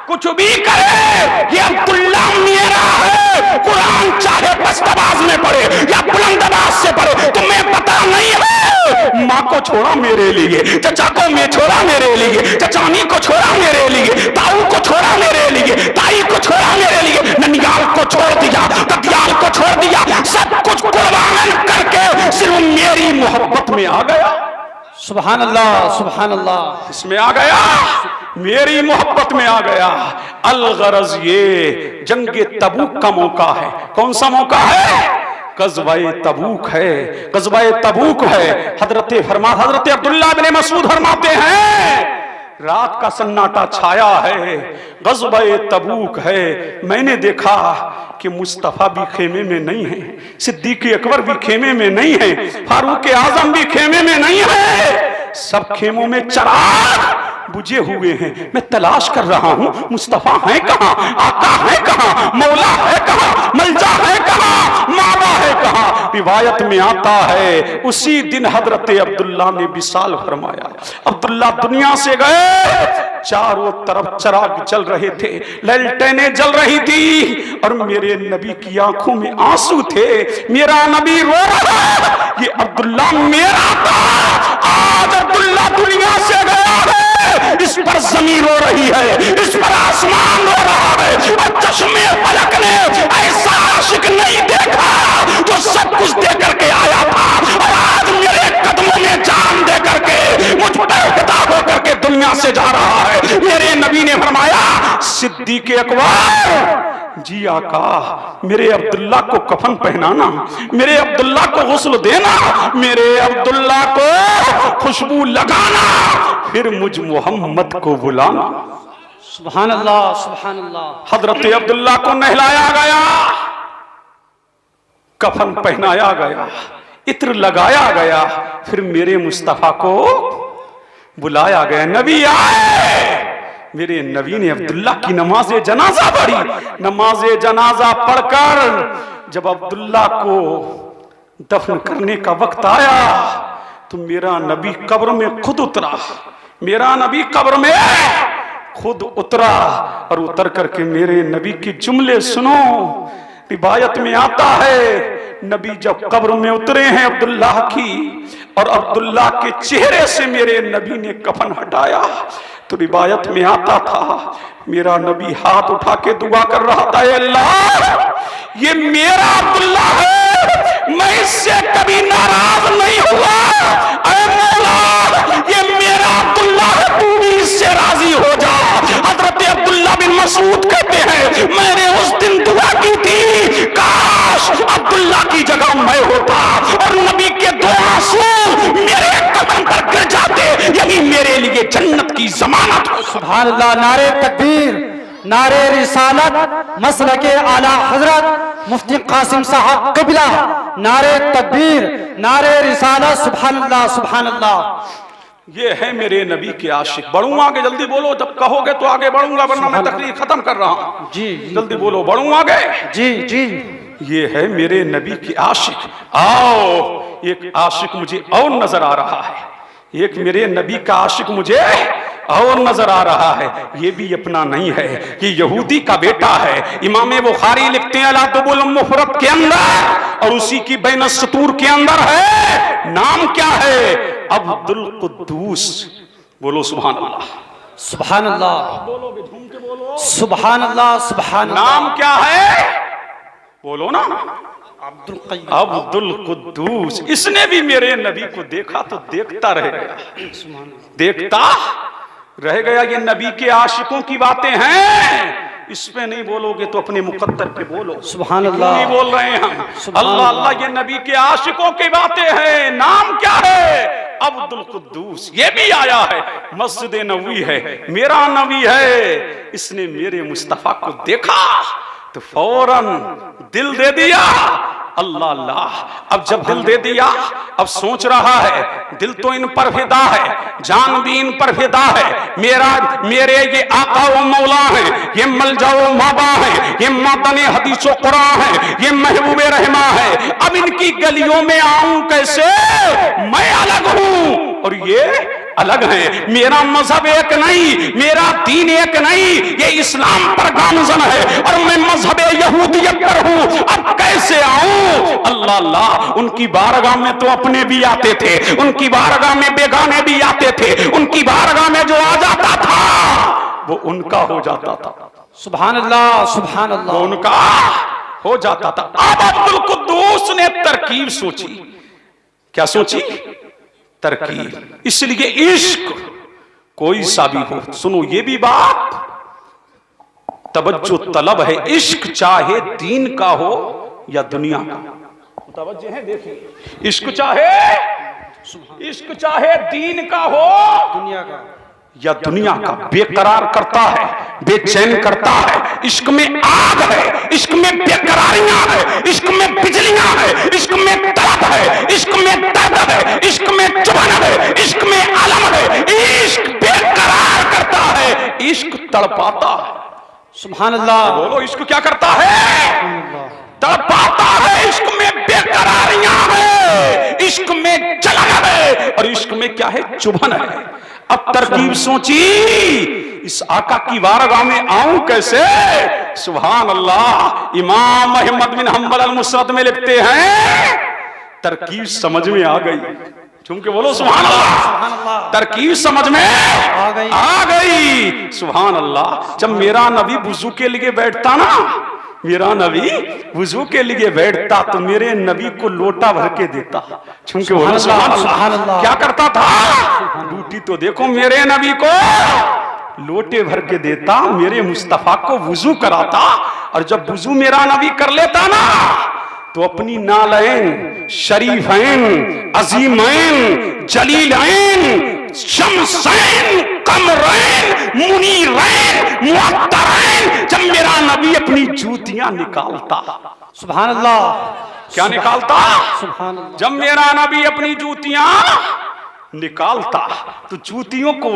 कुछ भी करे, ये अब्दुल्ला मेरा है। कुरान चाहे पस्त आवाज में पढ़े या बुलंद आवाज से पढ़े, तुम्हें पता नहीं है। माँ को छोड़ा मेरे लिए, चचा को मैं छोड़ा मेरे लिए, चचानी को छोड़ा मेरे लिए, ताऊ को छोड़ा मेरे लिए, ताई को छोड़ा मेरे लिए, ननियाल को छोड़ दिया, ददियाल को छोड़ दिया, सब कुछ कुर्बान करके सिर्फ मेरी मोहब्बत में आ गया। सुभान अल्लाह, सुभान अल्लाह। इसमें आ गया, मेरी मोहब्बत में आ गया। अलगरज ये जंगे तबूक का मौका है। कौन सा मौका है? ग़ज़वाए तबूक है, ग़ज़वाए तबूक है। हज़रत अब्दुल्लाह बिन मसूद फरमाते हैं, रात का सन्नाटा छाया है, ग़ज़वाए तबूक है। मैंने देखा कि मुस्तफ़ा भी खेमे में नहीं है, सिद्दीक़ अकबर भी खेमे में नहीं है, फारूक आज़म भी खेमे में नहीं है। सब खेमों में चिराग बुझे हुए हैं। मैं तलाश कर रहा हूं, मुस्तफ़ा है कहां, आका है कहां, मौला है कहां, मलजा है कहां, मावा है कहां। रिवायत में आता है उसी दिन हजरत अब्दुल्ला ने विसाल फरमाया। अब्दुल्ला दुनिया से गए, चारों तरफ चिराग जल रहे थे, ललटेनें जल रही थी, और मेरे नबी की आंखों में आंसू थे। मेरा नबी रो रहा, ये अब्दुल्ला मेरा था। आज अब्दुल्ला दुनिया से गया है, इस पर जमीन रो रही है, इस पर आसमान रो रहा है, और चश्मे फलक ने ऐसा आशिक नहीं देखा जो सब कुछ दे करके आया था और आज मेरे कदमों में जान दे करके मुझ पर फिदा होकर के दुनिया से जा रहा है। मेरे नबी ने फरमाया सिद्दीक़ अकबर, जी आका मेरे अब्दुल्ला को कफन पहनाना, मेरे अब्दुल्ला को गुस्ल देना, मेरे अब्दुल्ला को खुशबू लगाना, फिर मुझ मोहम्मद को बुलाना। सुभान अल्लाह, सुभान अल्लाह। हजरत अब्दुल्ला को नहलाया गया, कफन पहनाया गया, इत्र लगाया गया, फिर मेरे मुस्तफा को बुलाया गया। नबी आए, मेरे नबी ने अब्दुल्ला की नमाज जनाजा पढ़ी। नमाज जनाजा पढ़कर जब अब्दुल्ला को दफन करने का वक्त आया तो मेरा नबी कब्र में खुद उतरा। मेरा नबी कब्र में खुद उतरा और उतर करके मेरे नबी के जुमले सुनो। रिवायत में आता है नबी जब कब्र में उतरे हैं अब्दुल्ला की, और अब्दुल्ला के चेहरे से मेरे नबी ने कफन हटाया, तो रिवायत में आता था मेरा नबी हाथ उठा के दुआ कर रहा था, अल्लाह ये मेरा अब्दुल्ला है, मैं इससे कभी नाराज नहीं हुआ, ऐ मौला ये मेरा अब्दुल्ला है, तू भी इससे राजी हो जा। हजरत अब्दुल्ला बिन मसूद कहते हैं मैंने उस दिन दुआ की थी काश अब्दुल्ला की जगह मैं होता और नबी के दो आंसू मेरे कदम पर गिर जाते, यही मेरे लिए जन्नत की जमानत हो। सुभान अल्लाह। नारे तकबीर, नारे रिसालत, मसलके आला हजरत मुफ्ती कासिम साहब क़िबला, नारे तकबीर, नारे रिसालत। सुभान अल्लाह, सुभान अल्लाह। ये है मेरे नबी के आशिक। बढ़ूं आगे, जल्दी बोलो, जब कहोगे तो आगे बढ़ूंगा, वरना मैं तकरीर खत्म कर रहा हूं। जी जल्दी बोलो, बढ़ूं आगे। जी जी। ये है मेरे नबी के आशिक। आओ, एक आशिक मुझे और नजर आ रहा है, एक मेरे नबी का आशिक मुझे और नजर आ रहा है। ये भी अपना नहीं है, ये यहूदी का बेटा है। इमाम बुखारी लिखते हैं अल-अदबुल मुफरद के अंदर, और उसी की बैन सतूर के अंदर है, नाम क्या है? अब्दुल कुद्दूस। बोलो सुभान अल्लाह, सुभान अल्लाह, बोलो झूम के बोलो सुभान अल्लाह, सुभान अल्लाह। नाम क्या है? बोलो ना, अब्दुल क़य्यूम, अब्दुल कुद्दूस। इसने भी मेरे नबी को देखा तो देखता रह गया, देखता रह गया। ये नबी के आशिकों की बातें हैं, इस पे नहीं बोलोगे तो अपने मुकद्दर पे बोलो। सुभान क्यों अल्लाह। नहीं बोल रहे हैं हम? सुभान अल्लाह अल्लाह, ये नबी के आशिकों की बातें हैं। नाम क्या है? अब्दुल कुद्दूस। ये भी आया है, मस्जिद नबवी है, मेरा नबी है, इसने मेरे मुस्तफा को देखा तो फौरन दिल दे दिया। अल्लाह अल्लाह। अब जब दिल दे दिया, अब सोच रहा है दिल तो इन पर फिदा है, जान भी इन पर फिदा है, मेरे ये आका व मौला है, ये मलजा व माबा है, ये मातने हदीस व कुरान है, ये महबूबे रहमा है। अब इनकी गलियों में आऊं कैसे? मैं अलग हूं और ये अलग है। मेरा मजहब एक नहीं, मेरा दीन एक नहीं, ये इस्लाम पर गामजन है और मैं मजहब यहूदियत पर हूं। अब कैसे आऊं? अल्लाह अल्लाह। उनकी बारगाह में तो अपने भी आते थे, उनकी बारगाह में बेगाने भी आते थे, उनकी बारगाह में जो आ जाता था वो उनका हो जाता था। सुभान अल्लाह, सुभान अल्लाह। वो उनका हो जाता था। अब अब्दुल कुद्दूस ने तरकीब सोची। क्या सोची? तरकीब। इसलिए इश्क कोई सा भी हो, सुनो ये भी बात तवज्जो तलब है, इश्क चाहे दीन का हो या दुनिया का। तवज्जो है, देखिए, इश्क चाहे दीन का हो दुनिया का या दुनिया का, बेकरार करता है, बेचैन करता है। इश्क में आग है, इश्क में बेकरारियां है, इश्क में बिजलियां है, इश्क में दर्द है, इश्क में दर्द है, इश्क में चुभन है, इश्क में अलम है। इश्क बेकरार करता है, इश्क तड़पाता है। सुभान अल्लाह। बोलो, इश्क क्या करता है? तड़पाता है। इश्क में बेकरारियां है, इश्क में जलन है, और इश्क में क्या है? चुभन है। अब तरकीब सोची, इस आका की बारगाह में आऊं कैसे? सुभान अल्लाह। इमाम अहमद बिन हंबल अल-मुस्नद में लिखते हैं, तरकीब समझ में आ गई। झूम के बोलो सुभान अल्लाह। तरकीब समझ में आ गई। सुभान अल्लाह। जब मेरा नबी वुजू के लिए बैठता ना मेरा नबी वुजू के लिए बैठता तो मेरे नबी को लोटा भर के देता। छुम के बोलो सुभान अल्लाह। क्या करता था? ड्यूटी तो देखो, मेरे नबी को लोटे भर के देता, मेरे मुस्तफा को वुजू कराता, और जब वुजू मेरा नबी कर लेता ना तो अपनी नालैन शरीफैन अजीमैन जलीलैन शमसैन कमरैन मुनीरैन मुअत्तरैन, जब मेरा नबी अपनी जूतियां निकालता, सुभान अल्लाह, क्या निकालता? सुभान अल्लाह, जब मेरा नबी अपनी जूतियां निकालता तो जूतियों को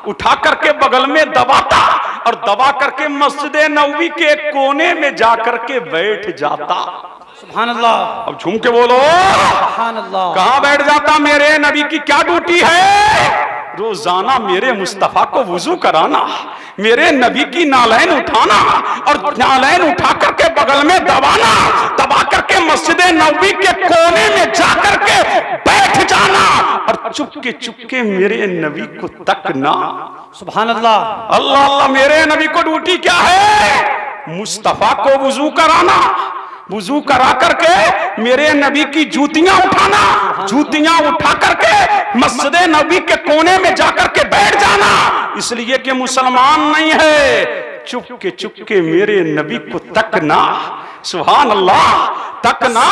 उठा करके बगल में दबाता, और दबा करके मस्जिद नबवी के कोने में जाकर के बैठ जाता। सुभान अल्लाह, अब झूम के बोलो सुभान अल्लाह। कहां बैठ जाता? मेरे नबी की क्या ड्यूटी है? रोजाना मेरे मुस्तफा को वुजू कराना, मेरे नबी की नालैन उठाना, और नालैन उठा करके बगल में दबाना, दबा करके मस्जिद नबवी के कोने में जाकर के बैठ जाना, और चुपके मेरे नबी को तकना। सुभान अल्लाह, अल्लाह अल्लाह। मेरे नबी को ड्यूटी क्या है? मुस्तफा को वुजू कराना, वुजू करा करके मेरे नबी की जूतियां उठाना, जूतियां उठा करके मस्जिद नबी के कोने में जाकर के बैठ जाना, इसलिए कि मुसलमान नहीं है, चुपके मेरे नबी को तकना। सुभान अल्लाह, तकना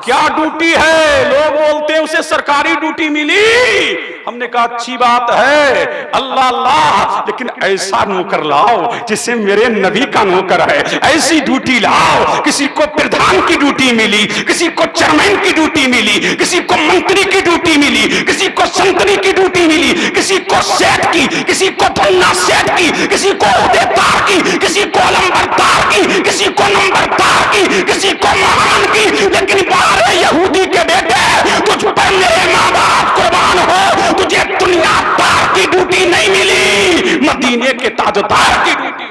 क्या ड्यूटी है? लोग बोलते हैं उसे सरकारी ड्यूटी मिली, हमने कहा अच्छी बात है, अल्लाह अल्लाह, लेकिन ऐसा नौकर लाओ जिससे मेरे नबी का नौकर है, ऐसी ड्यूटी लाओ। किसी को प्रधान की ड्यूटी मिली, किसी को चेयरमैन की ड्यूटी मिली, किसी को मंत्री की ड्यूटी मिली, किसी को संतरी की ड्यूटी मिली, किसी को सेठ की, किसी को धन्ना सेठ की, किसी को उहदेदार की, किसी को अलंबरदार की, किसी को नंबरदार की, किसी को महान की, लेकिन बारे यहूदी के बेटे, तुझ पर मेरे माँ बाप कुर्बान हो, तुझे दुनियादार की ड्यूटी नहीं मिली, मदीने के ताजदार की ड्यूटी।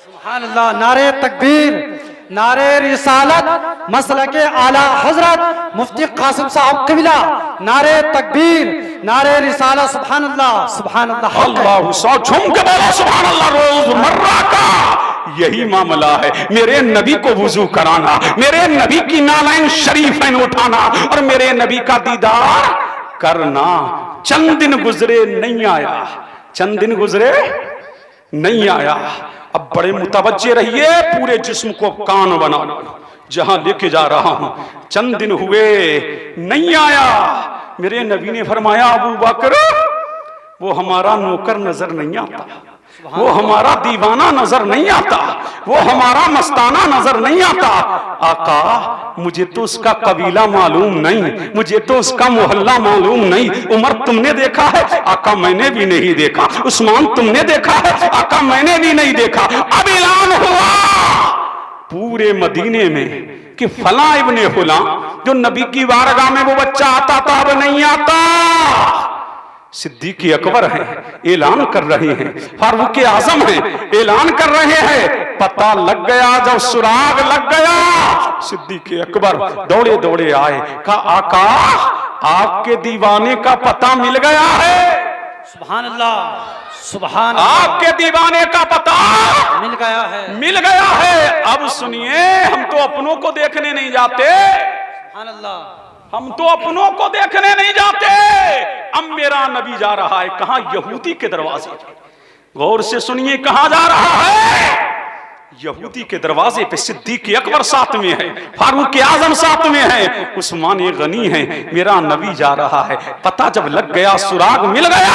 सुभान अल्लाह। नारे तकबीर, नारे रिसालत, मसलके आला हजरत मुफ्ती कासिम साहब क़िबला, नारे तकबीर, नारे रिसालत। सुभान अल्लाह, सुभान अल्लाह, अल्लाह। सौ झूम के बोलो सुभान अल्लाह। रोजमर्रा का यही मामला है, मेरे नबी को वुजू कराना, मेरे नबी की नालैन शरीफैन उठाना, और मेरे नबी का दीदार करना। चंद दिन गुजरे नहीं आया, चंद दिन गुजरे नहीं आया। अब बड़े मुतवज्जे रहिए, पूरे जिस्म को कान बना जहां लेके जा रहा हूं। चंद दिन हुए नहीं आया, मेरे नबी ने फरमाया अबू बकर वो हमारा नौकर नजर नहीं आता, वो हमारा दीवाना नजर नहीं आता, वो हमारा मस्ताना नजर नहीं आता। आका मुझे तो उसका कबीला मालूम नहीं, मुझे तो उसका मोहल्ला मालूम नहीं। उमर तुमने देखा है? आका मैंने भी नहीं देखा। उस्मान तुमने देखा है? आका मैंने भी नहीं देखा। अब ऐलान हुआ पूरे मदीने में कि फला इब्ने फला, जो नबी की बारगाह में वो बच्चा आता था अब नहीं आता। सिद्दीक़ अकबर हैं, ऐलान कर रहे हैं, फारूक आजम हैं, ऐलान कर रहे हैं। पता लग गया, जब सुराग लग गया, सिद्दीक़ अकबर दौड़े दौड़े आए, कहा आका आपके दीवाने का पता मिल गया है। सुभान अल्लाह, सुभान अल्लाह, आपके दीवाने का पता मिल गया है, मिल गया है। अब सुनिए, हम तो अपनों को देखने नहीं जाते, सुभान अल्लाह, हम तो अपनों को देखने नहीं जाते। अब मेरा नबी जा रहा है कहां? यहूदी के दरवाजे। गौर से सुनिए, कहां जा रहा है? यहूदी के दरवाजे पे। सिद्दीक़ अकबर साथ में है, फारूक आजम साथ में है, उस्मान गनी है। मेरा नबी जा रहा है। पता जब लग गया, सुराग मिल गया,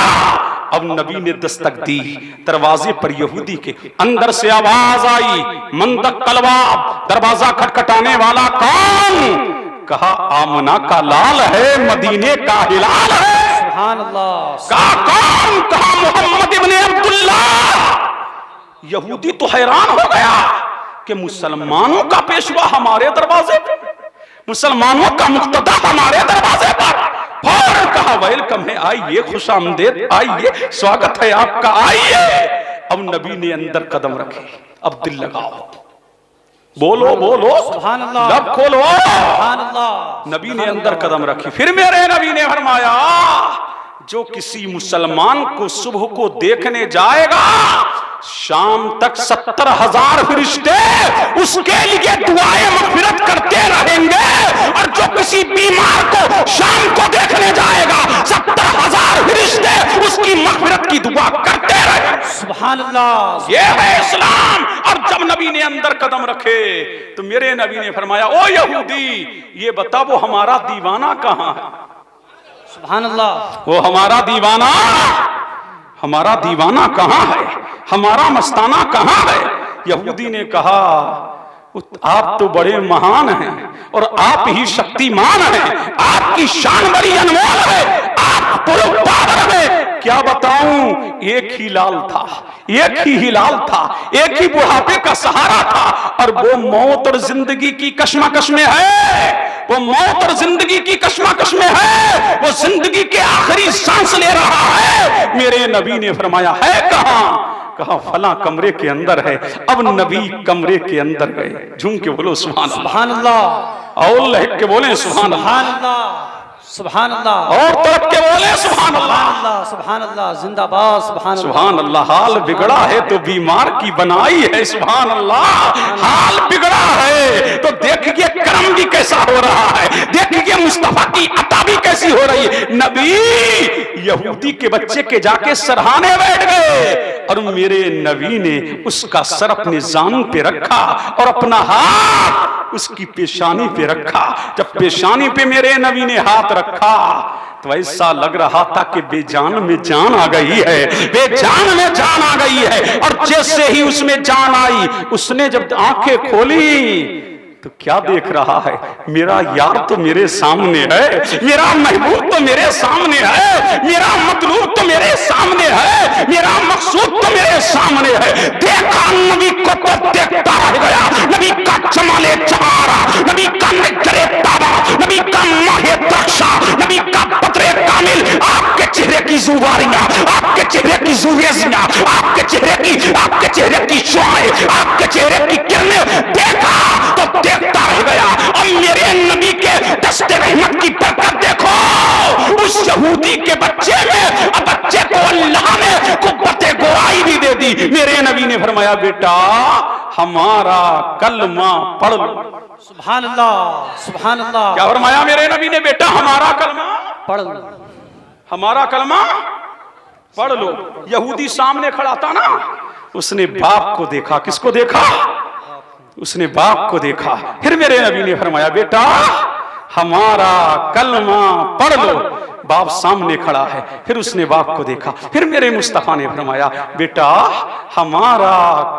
अब नबी ने दस्तक दी दरवाजे पर। यहूदी के अंदर से आवाज आई, मंदक कलवाब, दरवाजा खटखटाने वाला कौन? कहा आमना का लाल है, मदीने का हिलाल है। सुभान अल्लाह, कहा कौन? कहा मोहम्मद इब्ने अब्दुल्लाह। यहूदी तो हैरान हो गया कि मुसलमानों का पेशवा हमारे दरवाजे पे, मुसलमानों का मुक्तदा हमारे दरवाजे पर। फौरन कहा वेलकम है, आइए, खुशामदेद, आइए, स्वागत है आपका, आइए। अब नबी ने अंदर कदम रखे। अब दिल लगाओ, बोलो बोलो सुभान अल्लाह, लब खोलो। सुभान अल्लाह। नबी ने अंदर कदम रखी। फिर मेरे नबी ने फरमाया जो किसी मुसलमान को सुबह को देखने जाएगा, शाम तक 70,000 फरिश्ते उसके लिए दुआएं मग़फ़िरत करते रहेंगे। और जो किसी बीमार को शाम को देखने जाएगा 70,000 फरिश्ते उसकी मग़फ़िरत की दुआ करते रहेंगे। सुभान अल्लाह। ये है इस्लाम। और जब नबी ने अंदर कदम रखे तो मेरे नबी ने फरमाया, ओ यहूदी, ये बता वो हमारा दीवाना कहाँ है? सुभान अल्लाह। वो हमारा दीवाना कहाँ है? हमारा मस्ताना कहाँ है? यहूदी ने कहा, आप तो बड़े महान हैं और आप ही शक्तिमान हैं, आपकी शान बड़ी अनमोल है, आप पुरुष पावर में। क्या बताऊं, एक ही लाल था, एक ही हिलाल था, एक ही बुढ़ापे का सहारा था। और वो मौत और जिंदगी की कश्मकश में है, वो मौत और जिंदगी की कश्मकश में है, वो जिंदगी के आखिरी सांस ले रहा है। मेरे नबी ने फरमाया, है कहाँ? कहा फला कमरे के अंदर है। अब नबी कमरे के अंदर गए। झूम के बोलो सुभान अल्लाह। सुभान अल्लाह। और लहक के बोले सुभान अल्लाह। सुभान अल्लाह। और तरफ के बोले सुभान अल्लाह। सुभान अल्लाह। जिंदाबाद। सुभान अल्लाह। हाल बिगड़ा है तो बीमार की बनाई है। सुभान अल्लाह। हाल बिगड़ा है तो देखिए करम भी कैसा हो रहा है, देखिए मुस्तफा की अता भी कैसी हो रही है। नबी यहूदी के बच्चे के जाके सरहाने बैठ गए और मेरे नबी ने उसका सर अपने जान पे रखा और अपना हाथ उसकी पेशानी पे रखा। जब पेशानी पे मेरे नबी ने हाथ रखा तो ऐसा लग रहा था कि बेजान में जान आ गई है, बेजान में जान आ गई है। और जैसे ही उसमें जान आई, उसने जब आंखें खोली तो क्या देख रहा है? मेरा यार तो मेरे सामने है, मेरा महबूब तो मेरे सामने है, मेरा मतलूब तो मेरे सामने है, मेरा मकसूद तो मेरे सामने है। देखा नबी को तो देखता रह गया। नबी का जमाले जवारा, नबी का नजरे ताबा, नबी का माहे दक्षा, नबी का पत्रे कामिल, आपके चेहरे की जुबारियां, आपके चेहरे की जुवेजियां, आपके चेहरे की शुआएं, आपके चेहरे की किरणें देखा तो देखता रह गया। और मेरे नबी के दस्ते रहमत की बरकत देखो उस यहूदी के बच्चे में। अब बच्चे को अल्लाह ने कुव्वते गोराई भी दे दी। मेरे नबी ने फरमाया, बेटा हमारा कलमा पढ़ लो। सुभान अल्लाह। सुभान अल्लाह। क्या फरमाया मेरे नबी ने? बेटा हमारा कलमा पढ़ लो, हमारा कलमा पढ़ लो। यहूदी सामने खड़ा था ना, उसने बाप को देखा। किसको देखा? उसने बाप को देखा। फिर मेरे नबी ने फरमाया, बेटा हमारा कलमा पढ़ लो। बाप सामने खड़ा है। फिर उसने बाप को देखा। फिर मेरे मुस्तफा ने फरमाया, बेटा हमारा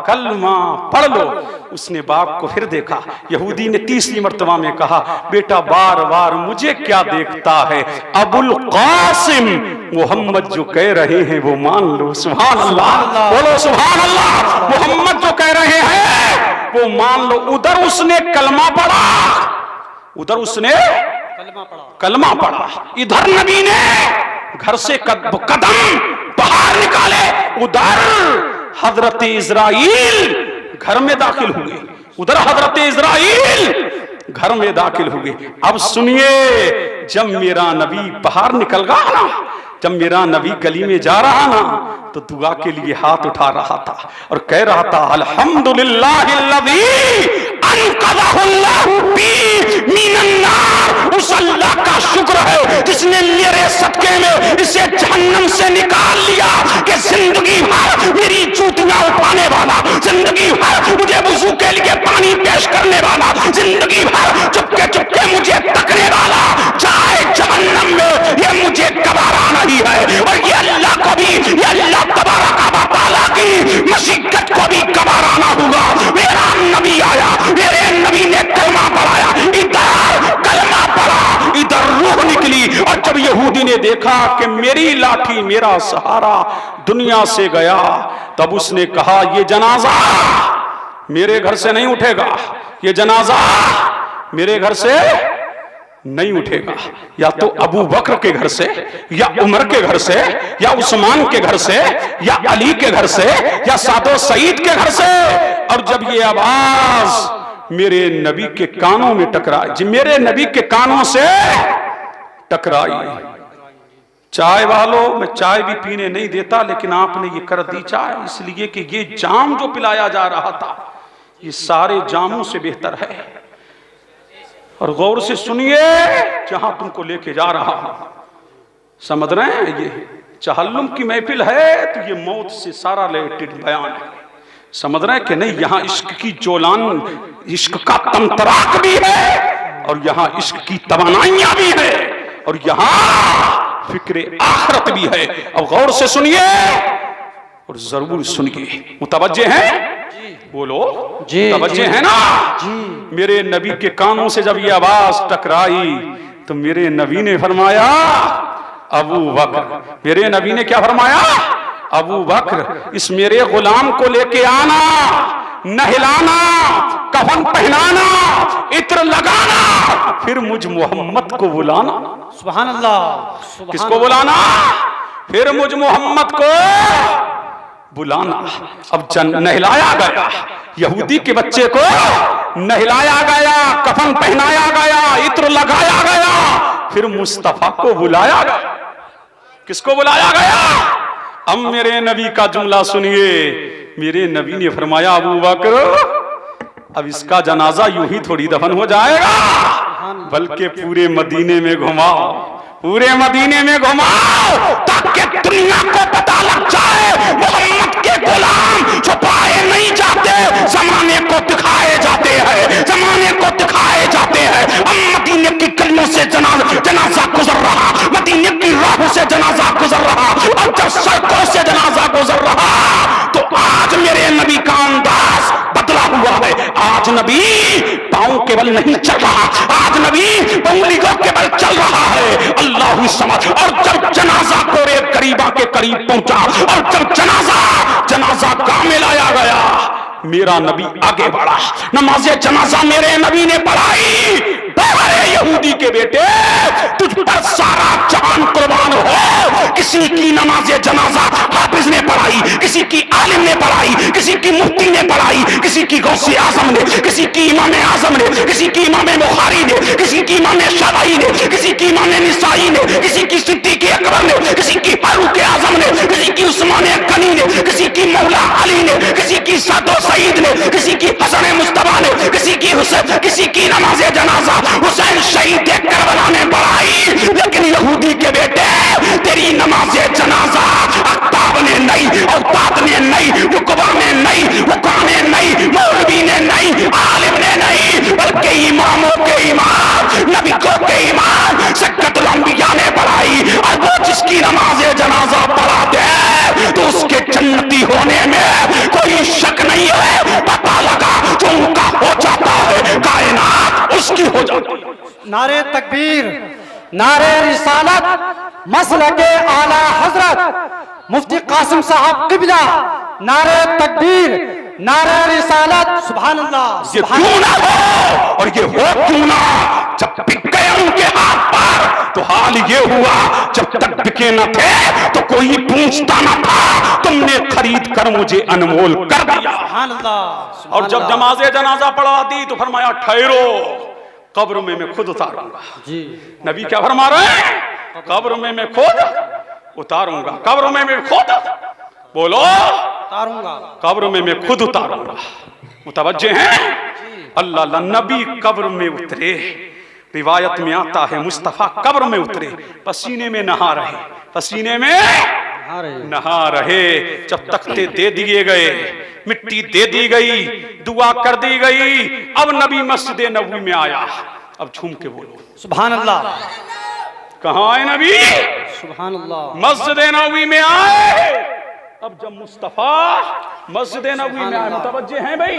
कलमा पढ़ लो। उसने बाप को फिर देखा। यहूदी ने तीसरी मर्तबा में कहा, बेटा बार बार मुझे क्या देखता है? अबुल कासिम मोहम्मद जो कह रहे हैं वो मान लो। सुभान अल्लाह। बोलो सुभान अल्लाह। मोहम्मद जो कह रहे हैं वो मान लो। उधर उसने कलमा पढ़ा, उधर उसने कलमा पढ़ा। इधर नबी ने घर से कदम बाहर निकाले, उधर हजरत इज़राइल घर में दाखिल हुए। उधर हजरत इज़राइल घर में दाखिल हुए। अब सुनिए, जब मेरा नबी बाहर निकल गया ना, जब मेरा नबी गली में जा रहा ना, तो दुआ के लिए हाथ उठा रहा था और कह रहा था, अल्हम्दुलिल्लाहिल्लज़ी अनक़ज़हुल्लाहु बी मिनन्नार। उस अल्लाह का शुक्र है जिसने मेरे सदके में इसे जहन्नम से निकाल लिया। कि जिंदगी भर मेरी जूतियां उठाने वाला, जिंदगी भर मुझे वुज़ू के लिए पानी पेश करने वाला, जिंदगी भर चुपके चुपके मुझे तकने वाला, जाए जहन्नम में, ये मुझे गवारा नहीं है। और ये अल्लाह को भी, ये अल्लाह तबारक व तआला की मशीकत को भी गवारा ना होगा। मेरा नबी आया, मेरे नबी ने कलमा पढ़ाया, इधर कलमा पढ़ा, इधर रूह निकली। और जब यहूदी ने देखा कि मेरी लाठी, मेरा सहारा दुनिया से गया, तब उसने कहा, ये जनाजा मेरे घर से नहीं उठेगा, ये जनाजा मेरे घर से नहीं उठेगा। या तो अबू बकर के घर से, या उमर के घर से, या उस्मान के घर से, या अली के घर से, या सादो सईद के घर से। और जब ये आवाज मेरे नबी के कानों में टकराई, मेरे नबी के कानों से टकराई, चाय वालों, मैं चाय भी पीने नहीं देता, लेकिन आपने ये कर दी चाय, इसलिए कि ये जाम जो पिलाया जा रहा था ये सारे जामों से बेहतर है। और गौर से सुनिए, जहां तुमको लेके जा रहा हूं, समझ रहे हैं, ये चहल्लुम की महफिल है तो ये मौत से सारा रिलेटेड बयान है। समझ रहे हैं कि नहीं, यहाँ इश्क की जोलान, इश्क का तमतराक भी है, और यहाँ इश्क की तवानाइयां भी है, और यहाँ फिक्र आखिरत भी है। अब गौर से सुनिए और जरूर सुनिए। मुतवज्जे हैं? बोलो जी, मुतवज्जे हैं ना जी। मेरे नबी के कानों से जब ये आवाज टकराई तो मेरे नबी ने फरमाया अबू बकर, मेरे नबी ने क्या फरमाया? अबू बकर, इस मेरे गुलाम को लेके आना, नहलाना, कफन पहनाना, इत्र लगाना, फिर मुझ मोहम्मद को बुलाना। सुभान अल्लाह। किसको बुलाना? फिर मुझ मोहम्मद को बुलाना। अब नहलाया गया, यहूदी के बच्चे को नहलाया गया, कफन पहनाया गया, इत्र लगाया गया, फिर मुस्तफा को बुलाया गया। किसको बुलाया गया? अब मेरे नबी का जुमला सुनिए। मेरे नबी ने फरमाया अबू बकर, अब इसका जनाजा यूं ही थोड़ी दफन हो जाएगा, बल्कि पूरे मदीने में घुमाओ, पूरे मदीने में घुमाओ, ताकि दुनिया को पता लग जाए मोहम्मद के गुलाम छुपाए नहीं जाते, जमाने को दिखाए जाते हैं, जमाने को दिखाए जाते हैं। अब मदीने की गलियों से जनाजा गुजर रहा, मदीने की राहों से जनाजा गुजर रहा, और जब सड़कों से जनाजा गुजर रहा तो आज मेरे नबी का अंदाज बदला हुआ है। आज नबी पांव के बल नहीं चल रहा, आज नबी उंगलियों के बल चल रहा है। अल्लाह ही समझ। और जब जनाजा कोरे करीबा के करीब पहुंचा, और जब जनाजा गांव में लाया गया, मेरा नबी आगे बढ़ा, नमाज़े जनाजा मेरे नबी ने पढ़ाई। यहूदी के बेटे, तुझ पर सारा जान कुर्बान हो। किसी की नमाज़े जनाजा हाफिज ने पढ़ाई, किसी की आलिम ने पढ़ाई, किसी की मुफ्ती ने पढ़ाई, किसी की गौसे आजम ने, किसी की इमाम आजम ने, किसी की इमाम बुखारी ने, किसी की इमाम शाफई ने, किसी की इमाम निसाई ने, किसी की सिद्दीक़ अकबर ने, किसी की फारूक आजम ने, किसी की उस्मान गनी ने, किसी की मौला अली ने, किसी की सादो सईद ने, किसी की हसन मुस्तफा ने, किसी की नमाज़े जनाजा हुसैन शहीद करबला ने पढ़ाई। लेकिन यहूदी के बेटे, तेरी नमाज़े जनाजा अख्ताब ने नहीं, औताद ने नहीं, रुकबा ने नहीं, रुका ने नहीं, मौलवी ने नहीं, आलिम ने नहीं, बल्कि इमामों के इमाम, नबियों के इमाम सक्कतुल अंबिया ने पढ़ाई। और वो जिसकी नमाज़े जनाजा पढ़ा दे तो उसके जन्नती होने में कोई शक नहीं है। पता लगा जो उनका हो जाता है, कायनात उसकी हो जाती है। नारे तकबीर, नारे रिसालत, मसलके आला हजरत मुफ्ती कासिम साहब किबला, नारे तकबीर, नारे रिसालत। सुभान अल्लाह। ये क्यों ना हो, और ये हो क्यों ना, जब बिक गए उनके हाथ पर तो हाल ये हुआ, जब तक बिके न थे तो कोई पूछता न था, तुमने खरीद कर मुझे अनमोल कर दिया। सुभान अल्लाह। और जब नमाज़े जनाजा पढ़ा दी तो फरमाया ठहरो, कब्र में मैं खुद उतारूंगा जी। नबी क्या फरमा रहे हैं? कब्र में मैं खुद उतारूंगा, कब्र में मैं खुद, बोलो उतारूंगा, कब्र में मैं खुद उतारूंगा। मुतवज्जे हैं? अल्लाह अल्लाह। नबी कब्र में उतरे, रिवायत में आता है मुस्तफा कब्र में उतरे, पसीने में नहा रहे, पसीने में नहा रहे। जब तख्ते दे दिए गए, मिट्टी दे दी गई, दुआ कर दी गई, अब नबी मस्जिद नबवी में आया। अब झूम के बोलो सुभान अल्लाह। कहाँ आए नबी? सुभान अल्लाह। मस्जिद नबवी में आए। अब जब मुस्तफा मस्जिद नबवी में आए, मुतवज्जे हैं भाई?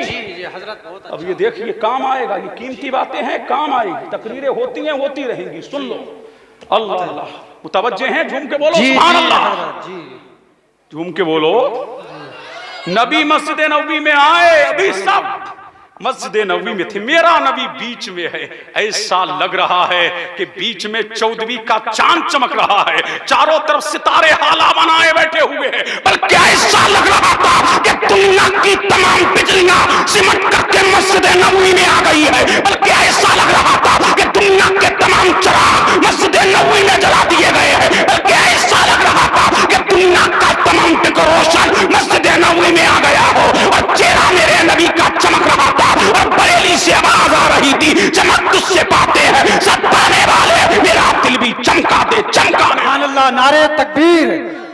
अब ये देखिए काम आएगा, ये कीमती बातें हैं, काम आएगी, तकरीरें होती हैं, होती रहेंगी, सुन लो। अल्लाह अल्लाह। मुतवज्जे हैं? झूम के बोलो सुभान अल्लाह, झूम के बोलो। नबी मस्जिद नबवी में आए, अभी सब मस्जिद नबवी में थे, मेरा नबी बीच में है। ऐसा लग रहा है कि बीच में 14वीं का चांद चमक रहा है, चारों तरफ सितारे हाला बनाए बैठे हुए हैं। बल्कि ऐसा लग रहा था कि दुनिया की तमाम बिजलियां सिमट करके मस्जिद नबवी में आ गई है। बल्कि ऐसा लग रहा था कि दुनिया के तमाम चिराग मस्जिद नबवी में जला दिए गए हैं। बल्कि ऐसा अल्लाह, नारे तकबीर,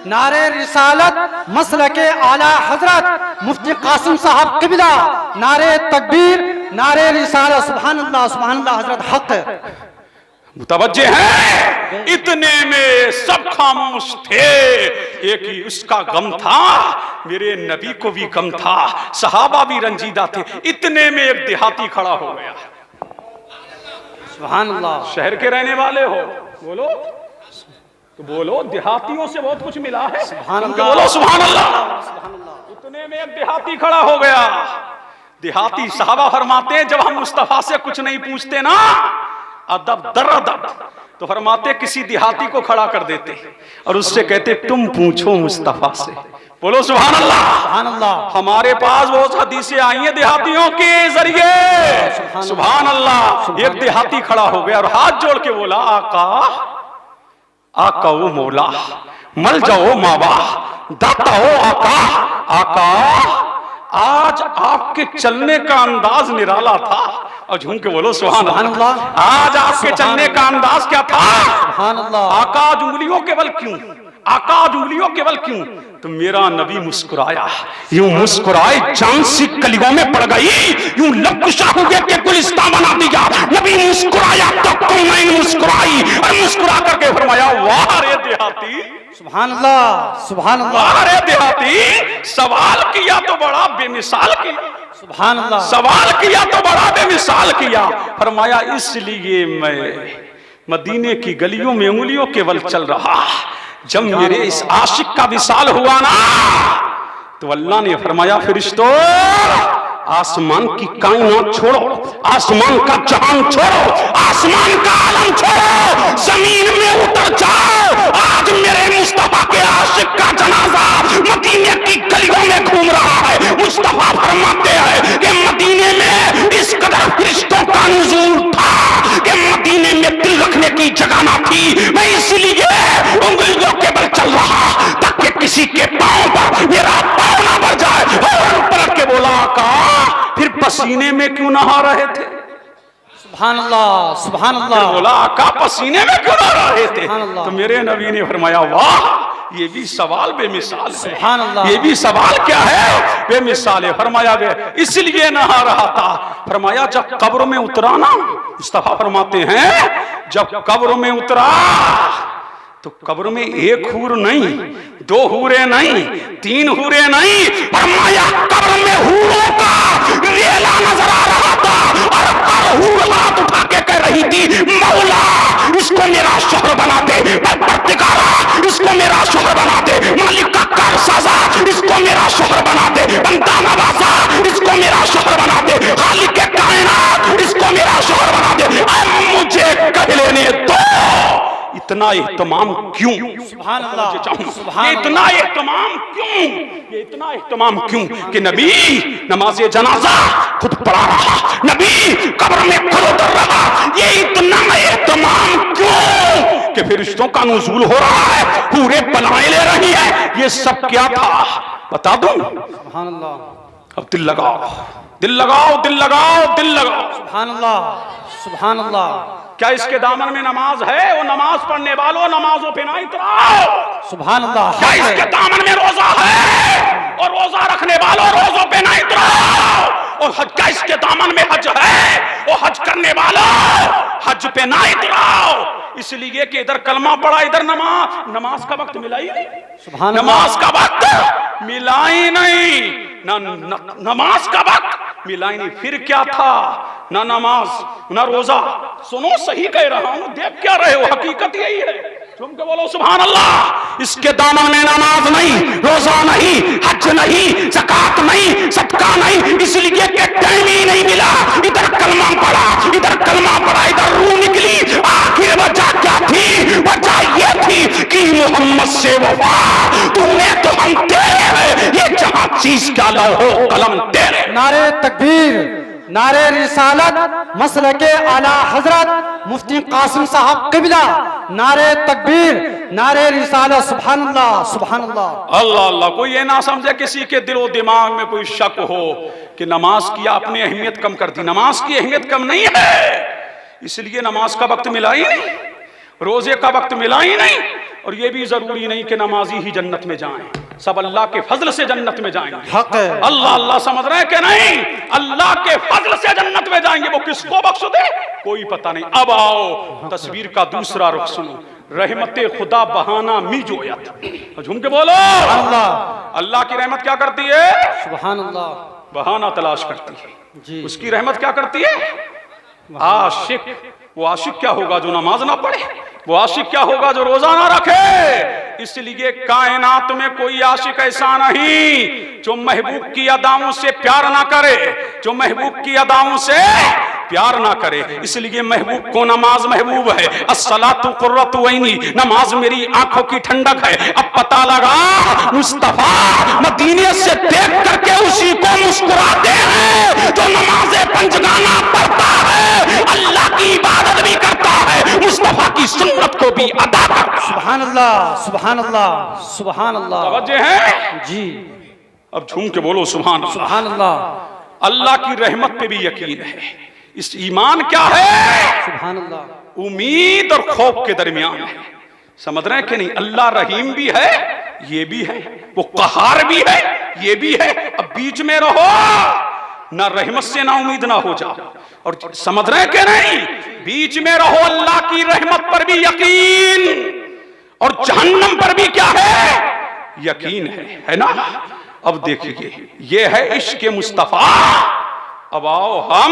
नारे रिसालत मसलके आला हजरत मुफ्ती कासिम साहब किबला, नारे तकबीर, नारे रिसालत। सुभान अल्लाह हजरत हक। मुतवज्जे हैं, इतने में सब खामोश थे। एक ही उसका गम था, मेरे नबी को भी गम था, सहाबा भी रंजीदा थे। इतने में एक देहाती खड़ा हो गया। सुभान अल्लाह। शहर के रहने वाले हो, बोलो तो बोलो, देहातियों से बहुत कुछ मिला है। सुभान उनके अल्लाह। बोलो सुभान अल्लाह। इतने में एक देहाती खड़ा हो गया। देहाती सहाबा फरमाते हैं, जब हम मुस्तफा से कुछ नहीं पूछते ना, अदब दर अदब, तो फरमाते किसी देहाती को खड़ा कर देते और उससे कहते तुम पूछो मुस्तफा से। बोलो सुभान अल्लाह। सुभान अल्लाह। हमारे पास बहुत हदीसें आई हैं देहातियों के जरिए। सुभान अल्लाह। एक देहाती खड़ा हो गया और हाथ जोड़ के बोला, आका आका ओ मौला, मल जाओ मावा, दाता हो आका। आका आज आपके चलने का अंदाज निराला था। और झूम के बोलो सुभान अल्लाह। आज आपके चलने का अंदाज क्या था? सुभान अल्लाह। आका आज उंगलियों के बल क्यों? आका आज उंगलियों के बल क्यों? तो मेरा नबी मुस्कुराया, यूं मुस्कुराए जान सी कलियों में पड़ गई, यूं लब शाहुगे के गुलिस्तां बना दिया। नबी मुस्कुराया तो कौन मुस्कुराई, और मुस्कुरा करके फरमाया, वाह रे देहाती। सुभान अल्लाह। सुभान अल्लाह। वाह रे देहाती, सवाल किया तो बड़ा बेमिसाल किया। सुभान अल्लाह। सवाल किया तो बड़ा बेमिसाल किया। फरमाया इसलिए मैं मदीने की गलियों में उंगलियों के बल चल रहा। जब मेरे इस आशिक का विसाल हुआ ना, तो अल्लाह ने फरमाया, फरिश्तों आसमान की कायनात छोड़ो, आसमान का जहान छोड़ो, आसमान का आलम छोड़ो, जमीन में उतर जाओ। आज मेरे मुस्तफा के आशिक का जनाजा मदीने की गलियों में घूम रहा है। मुस्तफा फरमाते हैं कि मदीने में इस कदर फरिश्तों का नुज़ूल था कि मदीने में दिल रखने की जगह ना थी। मैं इसलिए उंगलियों के बल चल रहा ताकि किसी के पांव पर मेरा पांव ना बढ़ जाए। और पलट के बोला, का फिर पसीने में क्यों नहा रहे थे? सुभान अल्लाह। सुभान अल्लाह। बोला, आका पसीने में क्यों नहा रहे थे? सुभान अल्लाह। तो मेरे नबी ने फरमाया, वाह ये भी सवाल बेमिसाल है। सुभान अल्लाह। ये भी सवाल क्या है? बेमिसाल है। फरमाया गया इसलिए नहा रहा था। फरमाया जब कब्र में उतरा ना, मुस्तफा फरमाते हैं जब कब्र में उतरा तो कब्र में एक हूर नहीं, दो हूरे नहीं, तीन हूरे नहीं, फरमाया कब्र में हूरों का रेला नजर आ रहा था। और हर हूर हाथ उठा के कह रही थी, मौला इसको मेरा शोहर बना दे, परवरदिगारा इसको मेरा शोहर बना दे, मालिक का कारसाजा इसको मेरा शोहर बना दे, बंदा नवाजा इसको मेरा शोहर बना दे, खालिक के कायनात इसको मेरा शोहर बना दे। मुझे कह लेने दो, इतना एहतमाम क्यों? सुभान अल्लाह। ये इतना एहतमाम क्यों? ये इतना एहतमाम क्यों कि नबी नमाज़े जनाजा खुद पढ़ा रहा, नबी कब्र में खुद उतर रहा। ये इतना एहतमाम क्यों कि फरिश्तों का नुज़ूल हो रहा है, पूरे पलाए ले रही है। ये सब क्या था बता दूं? सुभान अल्लाह। अब दिल लगाओ, दिल लगाओ, दिल लगाओ, दिल लगाओ। सुभान अल्लाह। सुभान अल्लाह। क्या इसके दामन में नमाज है? वो नमाज पढ़ने वालों नमाजों पे ना इतराओ। सुभान अल्लाह। क्या इसके दामन में रोजा है? और रोजा रखने वालों रोजों पे ना इतराओ। और हज, क्या इसके दामन में हज है? वो हज करने वालों हज पे ना इतराओ। इसलिए कि इधर कलमा पड़ा, इधर नमाज का वक्त मिला ही नहीं। सुभान नमाज का वक्त मिला ही नहीं, नमाज का वक्त मिला ही नहीं। फिर क्या था? ना नमाज ना रोजा। सुनो, सही कह रहा हूं, देख क्या रहे हो, हकीकत यही है। तुम के बोलो सुभान अल्लाह। इसके दामन में नमाज नहीं, रोजा नहीं, हज नहीं, ज़कात नहीं, सदका नहीं, इसलिए कि टाइम ही नहीं मिला। इधर कलमा पड़ा, इधर कलमा पड़ा, इधर रूह निकली। आखिर वजह क्या थी? वजह ये थी कि मोहम्मद से वफा, तूने तो हम तेरे हैं, ये जहां चीज का लौहो कलम तेरे। नारे तकबीर, नारे रिसालत मसलके आला हजरत मुफ्ती कासिम साहब किबला, नारे तकबीर, नारे रिसालत। सुभान अल्लाह। सुभान अल्लाह। अल्लाह अल्लाह। कोई ये ना समझे किसी के दिलो दिमाग में कोई शक हो कि नमाज की आपने अहमियत कम कर दी। नमाज की अहमियत कम नहीं है, इसलिए नमाज का वक्त मिला ही नहीं, रोजे का वक्त मिला ही नहीं, और ये भी जरूरी नहीं कि नमाजी ही जन्नत में जाएं, सब अल्लाह के फजल से जन्नत में जाएंगे। हक है। अल्लाह अल्लाह समझ रहे हैं कि नहीं? अल्लाह के फजल से जन्नत में जाएंगे। वो किसको बख्श दे कोई पता नहीं। अब आओ तस्वीर का दूसरा रुख सुनो। रहमते खुदा बहाना मी जोयत, झूम के बोलो अल्लाह। अल्लाह की रहमत क्या करती है? सुभान अल्लाह। बहाना तलाश करती है जी। उसकी रहमत क्या करती है? आशिक। वो आशिक क्या होगा जो नमाज ना पढ़े? वो आशिक क्या होगा जो रोजा ना रखे? इसलिए कायनात में कोई आशिक ऐसा नहीं जो महबूब की अदाओं से प्यार ना करे, जो महबूब की अदाओं से प्यार ना करे। इसलिए महबूब को नमाज महबूब है। अस्सलातु कुर्रतु ऐनी, नमाज मेरी आंखों की ठंडक है। अब पता लगा मुस्तफा मदीने से देख करके उसी को मुस्कुराते हैं जो नमाज़े पंजगाना पढ़ता है, अल्लाह की इबादत भी करता है, मुस्तफा की सुन्नत को भी अदा करता है। सुभान अल्लाह, सुभान अल्लाह, सुभान अल्लाह। तवज्जो है जी। अब झूम के बोलो सुभान अल्लाह। सुभान अल्लाह। अल्लाह की रहमत पे भी यकीन है। इस ईमान क्या है? सुभान अल्लाह। उम्मीद और खौफ के दरमियान है। समझ रहे हैं कि नहीं? अल्लाह रहीम भी है, ये भी है, वो कहार भी है, ये भी है। अब बीच में रहो, ना रहमत से ना उम्मीद ना हो जाओ। और समझ रहे हैं कि नहीं? बीच में रहो, अल्लाह की रहमत पर भी यकीन और जहन्नम पर भी क्या है? यकीन है ना? अब देखिए, ये है इश्क मुस्तफा। अब आओ हम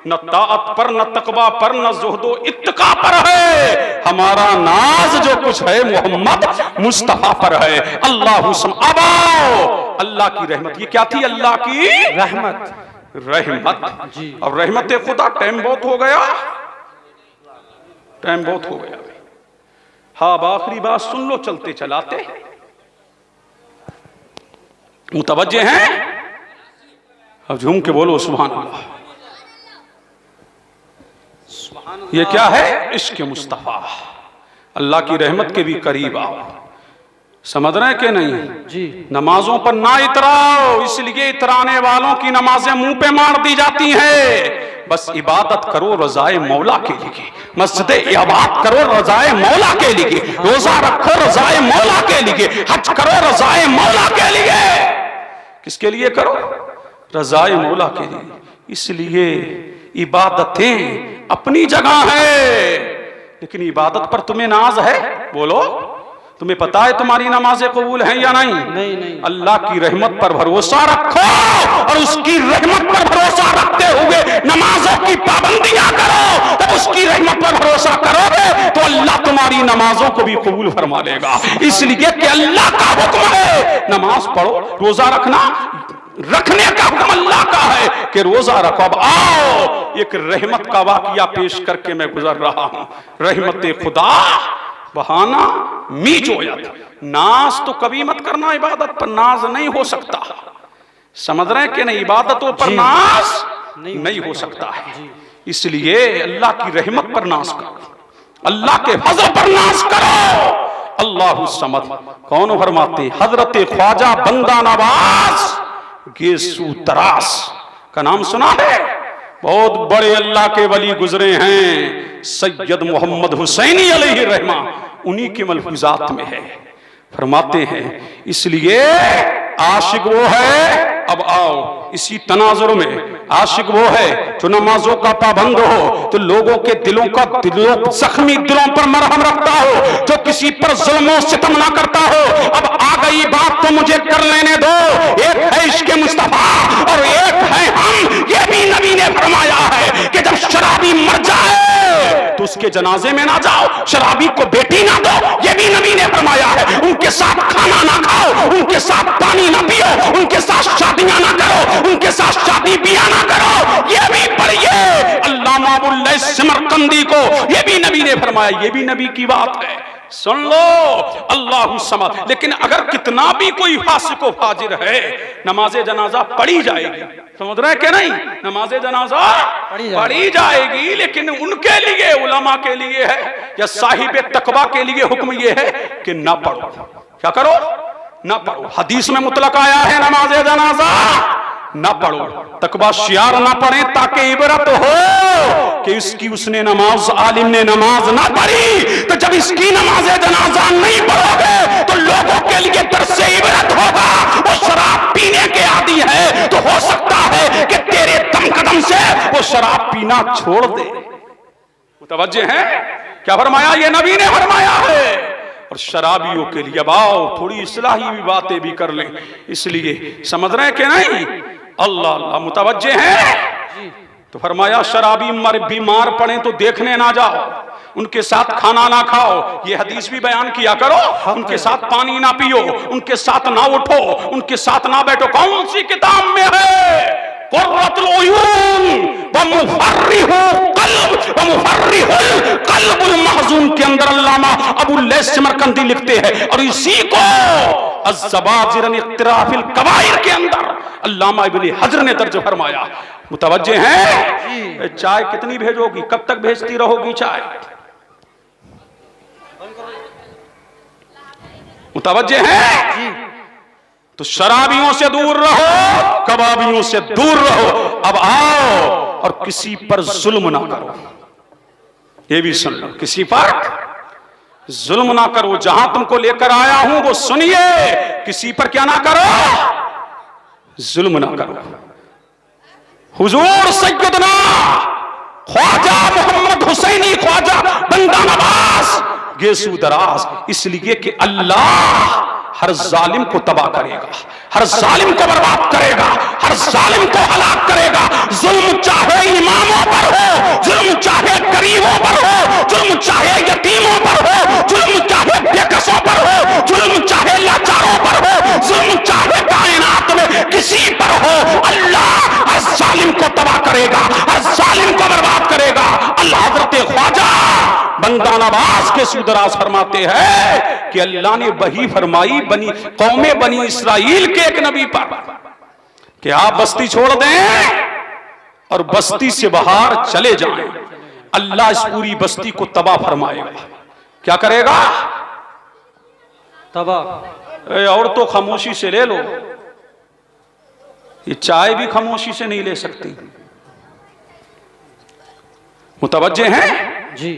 न ताअत पर, न तकवा पर, न ज़ुहदो इत्तका पर है। हमारा नाज जो कुछ है मोहम्मद मुस्तफा पर है। अल्लाह सम। अब आओ अल्लाह की रहमत। ये क्या थी? अल्लाह की रहमत। रहमत जी। अब रहमत खुदा। टाइम बहुत हो गया, टाइम बहुत हो गया। हाँ, अब आखिरी बात सुन लो चलते चलाते। मुतवज्जे हैं? अब झूम के बोलो सुभान अल्लाह। ये क्या है? इश्क मुस्तफा। अल्लाह की रहमत के भी करीब आओ। समझ रहे हैं कि नहीं? जी। नमाजों पर ना इतराओ, इसलिए इतराने वालों की नमाजें मुंह पे मार दी जाती हैं। बस इबादत करो रज़ाए मौला के लिए, मस्जिद इबादत करो रज़ाए मौला के लिए, रोजा रखो रज़ाए मौला के लिए, हज करो रज़ाए मौला के लिए। किसके लिए करो? रज़ाए मौला के लिए। इसलिए इबादतें अपनी जगह है, लेकिन इबादत पर तुम्हें नाज है? बोलो, तुम्हें पता है तुम्हारी नमाजें कबूल हैं या नहीं? नहीं नहीं। अल्लाह की रहमत पर भरोसा रखो और उसकी रहमत पर भरोसा रखते हुए नमाजों की पाबंदियां करो। तब उसकी रहमत पर भरोसा करोगे तो अल्लाह तुम्हारी नमाजों को भी कबूल फरमा लेगा। इसलिए कि अल्लाह का हुक्म है नमाज पढ़ो, रोजा रखना, रखने का हुक्म अल्लाह का है कि रोजा रखो। अब आओ एक रहमत का वाकया पेश करके मैं गुजर रहा हूं। रहमत खुदा बहाना मी जोयत। नाज तो कभी मत करना, इबादत पर नाज नहीं हो सकता। समझ रहे हैं कि नहीं? इबादतों पर नाज नहीं हो सकता है। इसलिए अल्लाह की रहमत पर नाज करो, अल्लाह के फजल पर नाज करो। अल्लाहु समद। कौन फरमाते? हजरत ख्वाजा बंदा नवाज गेसू तरास का नाम सुना है? बहुत बड़े अल्लाह के वली गुजरे हैं, सैयद मोहम्मद हुसैनी अलैहि रहमा। उन्हीं के मलफूजात में है। फरमाते हैं इसलिए आशिक वो है। अब आओ इसी तनाजुर में, आशिक वो है जो नमाजों का पाबंद हो, तो लोगों के दिलों का जख्मी दिलों पर मरहम रखता हो, जो किसी पर जुल्म और सितम ना करता हो। अब आ गई बात तो मुझे कर लेने दो। एक है इश्क मुस्तफा और एक है हम। ये भी नबी ने फरमाया है कि जब शराबी मर जाए तो उसके जनाजे में ना जाओ, शराबी को बेटी ना दो। ये भी नबी ने फरमाया है। उनके साथ खाना ना खाओ, उनके साथ पानी ना पियो, उनके साथ शादियां ना करो, उनके साथ शादी बियाह ना करो। ये भी पढ़िए अल्लामा अबुल समरकंदी को, ये भी नबी ने फरमाया। ये भी नबी की बात है, सुन लो। अल्लाहु समद। लेकिन अगर कितना भी कोई फासिक व फाजिर है, नमाजे जनाजा पढ़ी जाएगी। समझ रहे क्या नहीं? नमाजे जनाजा पढ़ी जाएगी, लेकिन उनके लिए, उलमा के लिए है या साहिब तकवा के लिए हुक्म ये है कि ना पढ़ो। क्या करो? ना पढ़ो। हदीस में मुतलक आया है नमाजे जनाजा ना पढ़ो। तकवा शियार ना पढ़े ताकि इबरत हो कि इसकी उसने नमाज, आलिम ने नमाज ना पढ़ी। तो जब इसकी नमाज जनाजा नहीं से वो शराब पीना छोड़ दे। मुतवज्जे हैं क्या फरमाया? ये नबी ने फरमाया है। और शराबियों के लिए अब आओ थोड़ी इस्लाही भी बातें भी कर लें, इसलिए समझ रहे हैं कि नहीं? अल्लाह अल्लाह, मुतवज्जे हैं। तो फरमाया शराबी बीमार पड़े तो देखने ना जाओ, उनके साथ खाना ना खाओ, ये हदीस भी बयान किया करो। उनके साथ पानी ना पियो, उनके साथ ना उठो, उनके साथ ना बैठो। कौन सी किताब में है? कुर्रतुल उयून व मुफर्रिहुल क़ल्बुल महज़ून के अंदर अल्लामा अबुल लैस समरकंदी लिखते हैं। और इसी को अज़्ज़वाजिर अन इक़्तिराफ़िल कबाइर के अंदर अल्लामा इब्न हजर ने दर्ज फरमाया। मुतवज्जे हैं? चाय कितनी भेजोगी? कब तक भेजती रहोगी चाय? मुतवज्जे हैं? तो शराबियों से दूर रहो, कबाबियों से दूर रहो। अब आओ और किसी पर जुल्म ना करो, ये भी सुन लो, किसी पर जुल्म ना करो। जहां तुमको लेकर आया हूं वो सुनिए, किसी पर क्या ना करो? जुल्म ना करो। हुजूर सैयदना ख्वाजा मोहम्मद हुसैनी ख्वाजा बंदा नवाज गेसू दराज, इसलिए कि अल्लाह हर जालिम को तबाह करेगा, हर जालिम को बर्बाद करेगा, हर जालिम को हलाक करेगा। जुल्म चाहे इमामों पर हो, जुल्म चाहे गरीबों पर हो, जुल्म चाहे यतीमों पर हो, जुल्म चाहे बेकसों पर हो, जुल्म चाहे लाचारों पर हो, जुल्म चाहे कायनात में किसी पर हो, अल्लाह हर जालिम को तबाह करेगा, हर जालिम को बर्बाद करेगा। अल्लाह हज़रत ख्वाजा बंदा नवाज के सुदराज फरमाते हैं कि अल्लाह ने वही फरमाई कौमे बनी इसराइल के एक नबी पर कि आप बस्ती छोड़ दें और बस्ती से बाहर चले जाएं, अल्लाह इस पूरी बस्ती को तबाह फरमाएगा। क्या करेगा? तबाह। और तो खामोशी से ले लो, ये चाय भी खामोशी से नहीं ले सकती। मुतवज्जे हैं जी?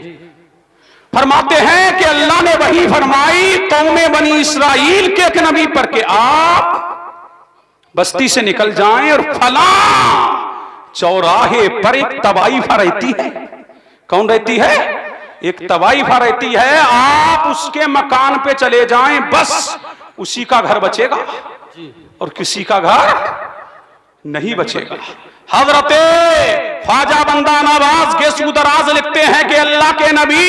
फरमाते हैं कि अल्लाह ने वही फरमाई कौमे बनी इसराइल के एक नबी पर कि आप बस्ती से निकल जाएं और फला चौराहे पर एक तवाइफा रहती है। कौन रहती है? एक तवाइफा रहती है। आप उसके मकान पे चले जाएं, बस उसी का घर बचेगा और किसी का घर नहीं बचेगा। हजरते ख्वाजा बंदा नवाज गेसू दराज लिखते हैं कि अल्लाह के नबी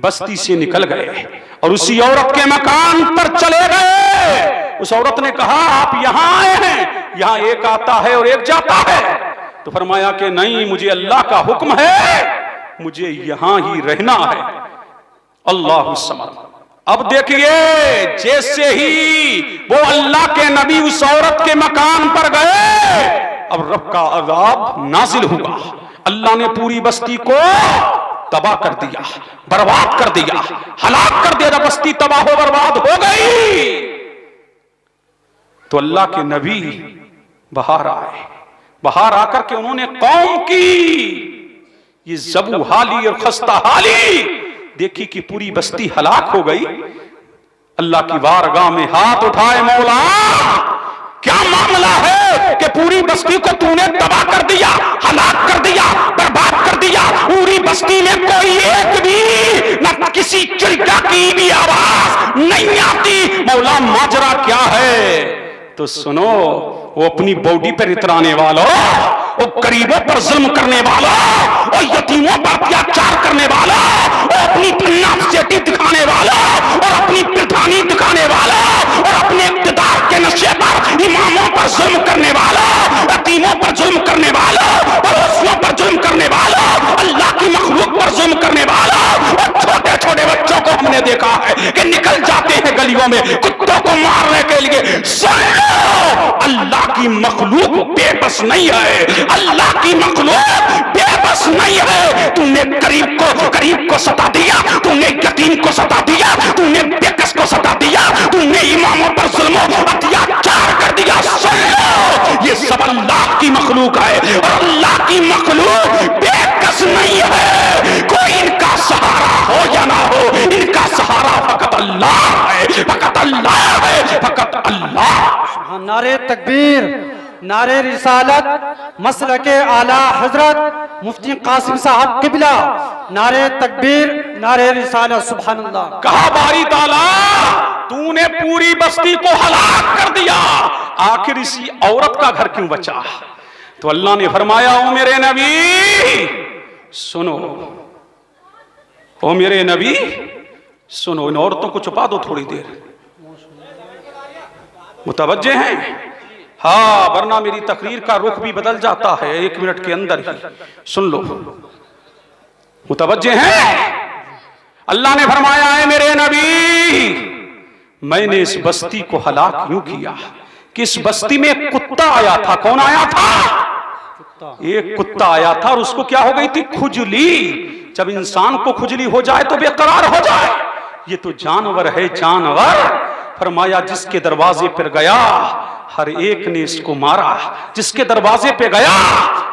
बस्ती से निकल गए और उसी औरत के मकान पर चले गए। उस औरत ने कहा आप यहां आए हैं, यहां एक आता है और एक जाता है। तो फरमाया कि नहीं, मुझे अल्लाह का हुक्म है, मुझे यहां ही रहना है। अल्लाह समद। अब देखिए, जैसे ही वो अल्लाह के नबी उस औरत के मकान पर गए, अब रब का अज़ाब नाजिल हुआ। अल्लाह ने पूरी बस्ती को तबाह कर दिया, बर्बाद कर दिया, हलाक कर दिया। बस्ती तबाह हो बर्बाद हो गई तो अल्लाह के नबी बाहर आए। बाहर आकर के उन्होंने कौम की ये ज़बू हाली और खस्ता हाली देखी कि पूरी बस्ती हलाक हो गई। अल्लाह की बारगाह में हाथ उठाए, मौला क्या मामला है कि पूरी बस्ती को तूने तबाह कर दिया, हलाक कर दिया, बर्बाद कर दिया। पूरी बस्ती में कोई एक भी न किसी चिड़िया की भी आवाज नहीं आती। मौला माजरा क्या है? तो सुनो, वो अपनी बॉडी पर इतराने वालों, वो गरीबों पर जुल्म करने वाला, वो यतीमों पर अत्याचार करने वाला, वो अपनी नाफसेटी दिखाने वाला और अपनी प्रधानी दिखाने वाला और अपने इक़्तिदार के नशे पर इमामों पर जुल्म करने वाला, यतीमों पर जुल्म करने वाला, पड़ोसियों पर जुल्म करने वाला, अल्लाह की मखलूक पर जुल्म करने वाला। और छोटे छोटे बच्चों को हमने देखा है कि निकल जाते हैं गलियों में कुत्तों को मारने के लिए। अल्लाह की मखलूक बेबस नहीं है, अल्लाह की मखलूक बेबस नहीं है। तूने गरीब को सता दिया, तूने यतीम को सता दिया, तूने बेकस को सता दिया, तूने इमामों पर जुल्म अत्याचार कर दिया। ये सब अल्लाह की मखलूक है और अल्लाह की मखलूक बेकस नहीं है। कोई इनका सहारा हो या ना हो, इनका सहारा फकत अल्लाह है, फकत अल्लाह है, फकत अल्लाह। नारे तकबीर, नारे रिसालत मसलके आला हजरत मुफ्ती कासिम साहब किबला, नारे तकबीर, नारे रिसालत। सुभान अल्लाह। कहा बारी ताला तूने पूरी बस्ती को हलाक कर दिया, आखिर इसी औरत का घर क्यों बचा? तो अल्लाह ने फरमाया, ओ मेरे नबी सुनो, ओ मेरे नबी सुनो, इन औरतों को छुपा दो थोड़ी देर, मुतवज्जे हैं? हाँ, वरना मेरी तकरीर का रुख भी बदल जाता है 1 मिनट के अंदर ही। सुन लो, मुतवज्जे हैं? अल्लाह ने फरमाया है मेरे नबी, मैंने इस बस्ती को हलाक क्यों किया कि इस बस्ती में एक कुत्ता आया था। कौन आया था? एक कुत्ता आया था और उसको क्या हो गई थी? खुजली। जब इंसान को खुजली हो जाए तो बेकरार हो जाए, ये तो जानवर है, जानवर। फरमाया जिसके दरवाजे पर गया हर एक ने इसको मारा, जिसके दरवाजे पे गया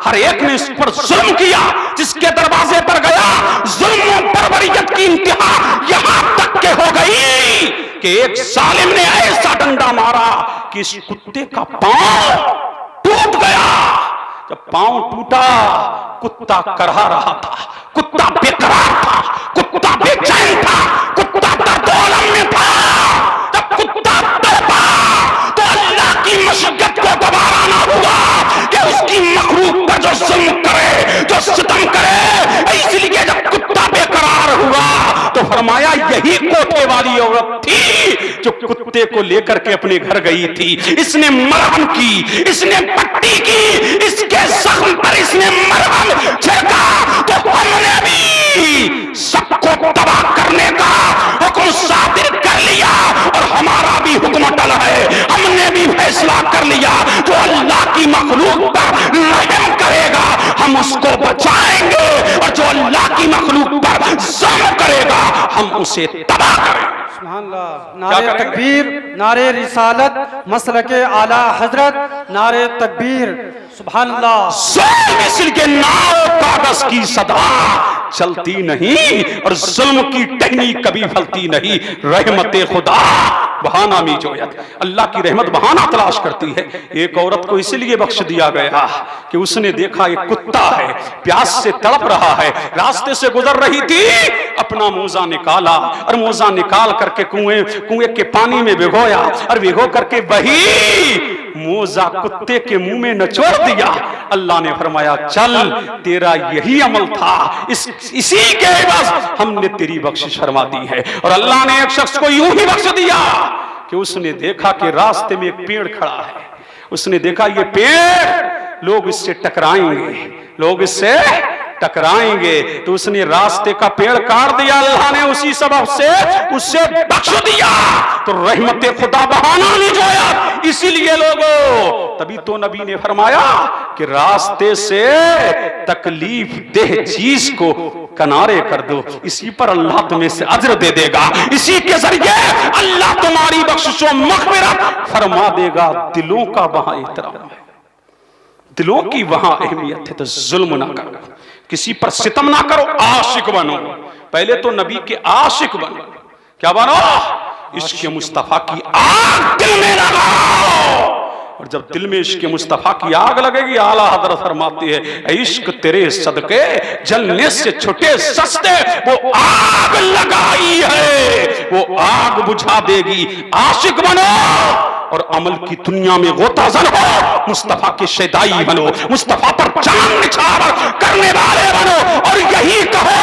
हर एक ने इस पर जुल्म किया, जिसके दरवाजे पर गया जुल्म और बर्बरियत की इंतहा यहां तक के हो गई कि एक जालिम ने ऐसा डंडा मारा कि इस कुत्ते का पांव टूट गया। जब पांव टूटा, कुत्ता करहा रहा था, कुत्ता बेकरार था, कुत्ता बेचैन था, कुत्ता दर्द-ओ-अलम में था। जब कुत्ता तड़पा तो अल्लाह की मशक्कत को दोबारा ना हुआ कि उसकी मखलूक पर जो जुल्म करे, जो सितम करे। इसलिए जब कुत्ता बेकरार हुआ तो फरमाया यही कोठे वाली औरत थी जो कुत्ते को लेकर के अपने घर गई थी। इसने मरहम की, इसने पट्टी की, इसके जख्म पर इसने मरहम छिड़का। तो हमने भी सबको तबाह करने का हुक्म सादिर कर लिया और हमारा भी हुक्म टल है। हमने भी फैसला कर लिया जो अल्लाह की मखलूक पर रहम करेगा हम उसको बचाएंगे, और जो अल्लाह की मखलूक पर जुल्म करेगा हम उसे तबाह करेंगे। नारे तकबीर, नारे रिसालत मसलके आला हजरत, नारे तकबीर। सुभान अल्लाह। मिस्र के नाव कागज की सदा चलती नहीं और जुल्म की टहनी कभी फलती नहीं। रहमते खुदा बहाना में जोयत, अल्लाह की रहमत बहाना तलाश करती है। एक औरत को इसलिए बख्श दिया गया कि उसने देखा एक कुत्ता है, प्यास से तड़प रहा है, रास्ते से गुजर रही थी, अपना मोजा निकाला और मोजा निकाल करके कुएं के पानी में भिगोया और भिगो करके वही मोजा कुत्ते के मुंह में नचोड़ दिया। अल्लाह ने फरमाया चल, तेरा यही अमल था, इसी के बस हमने तेरी बख्शिश फरमा दी है। और अल्लाह ने एक शख्स को यूं ही बख्श दिया कि उसने देखा कि रास्ते में एक पेड़ खड़ा है, उसने देखा ये पेड़ लोग इससे टकराएंगे, लोग इससे टकराएंगे, तो उसने रास्ते का पेड़ काट दिया। अल्लाह ने उसी सबब से उससे बख्श दिया। तो रहमत खुदा बहाना नहीं जोया। इसीलिए लोगों, तभी तो नबी ने फरमाया कि रास्ते से तकलीफ देह चीज को किनारे कर दो, इसी पर अल्लाह तुम्हें से अज्र दे देगा, इसी के जरिए अल्लाह तुम्हारी बख्शिश व मग़फ़िरत फरमा देगा। दिलों का वहां एहतराम है, दिलों की वहां अहमियत है। तो जुल्म ना करो, किसी पर सितम ना करो, आशिक बनो। पहले तो नबी के आशिक बनो। क्या बनो? इश्क़ मुस्तफा की आग दिल में लगाओ। और जब दिल में इश्क़ मुस्तफा की आग लगेगी, आला हज़रत फरमाती है इश्क तेरे सदके जलने से छुटे सस्ते, वो आग लगाई है वो आग बुझा देगी। आशिक बनो और अमल की दुनिया में गोताज़न हो, मुस्तफा के शैदाई बनो, मुस्तफा पर जान निछावर करने वाले बनो। और यही कहो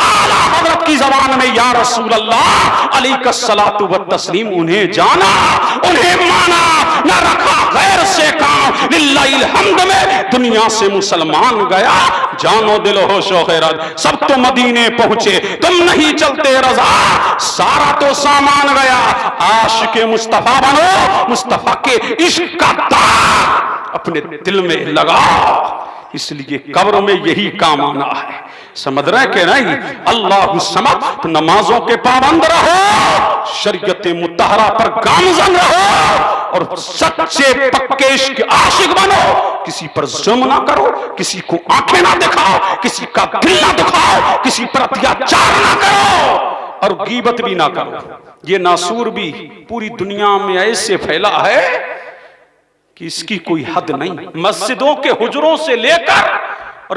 आला हज़रत की ज़बान में, या रसूल अल्लाह अलैहिस्सलातु व तस्लीम। उन्हें जाना, उन्हें माना, न रखा गैर से काम। लिल्लाहिल हम्द में दुनिया से मुसलमान गया, जानो दिल होशो खैरत, सब तो मदीने पहुंचे, तुम नहीं चलते रजा, सारा तो सामान गया। आशिक़े मुस्तफा बनो, मुस्तफा के इश्क का दाग अपने दिल में लगाओ। इसलिए कब्र में यही काम आना है। समझ रहे कि नहीं? अल्लाह समद। तो नमाजों के पाबंद रहो, शरीयत मुतहरा पर गामजन रहो और सच्चे पक्के इश्क आशिक बनो। किसी पर जुल्म ना करो, किसी को आंखें ना दिखाओ, किसी का दिल ना दुखाओ, किसी पर अत्याचार ना करो और गीबत भी ना करो। ये नासूर भी पूरी दुनिया में ऐसे फैला है कि इसकी कोई हद नहीं। मस्जिदों के हुजरों से लेकर और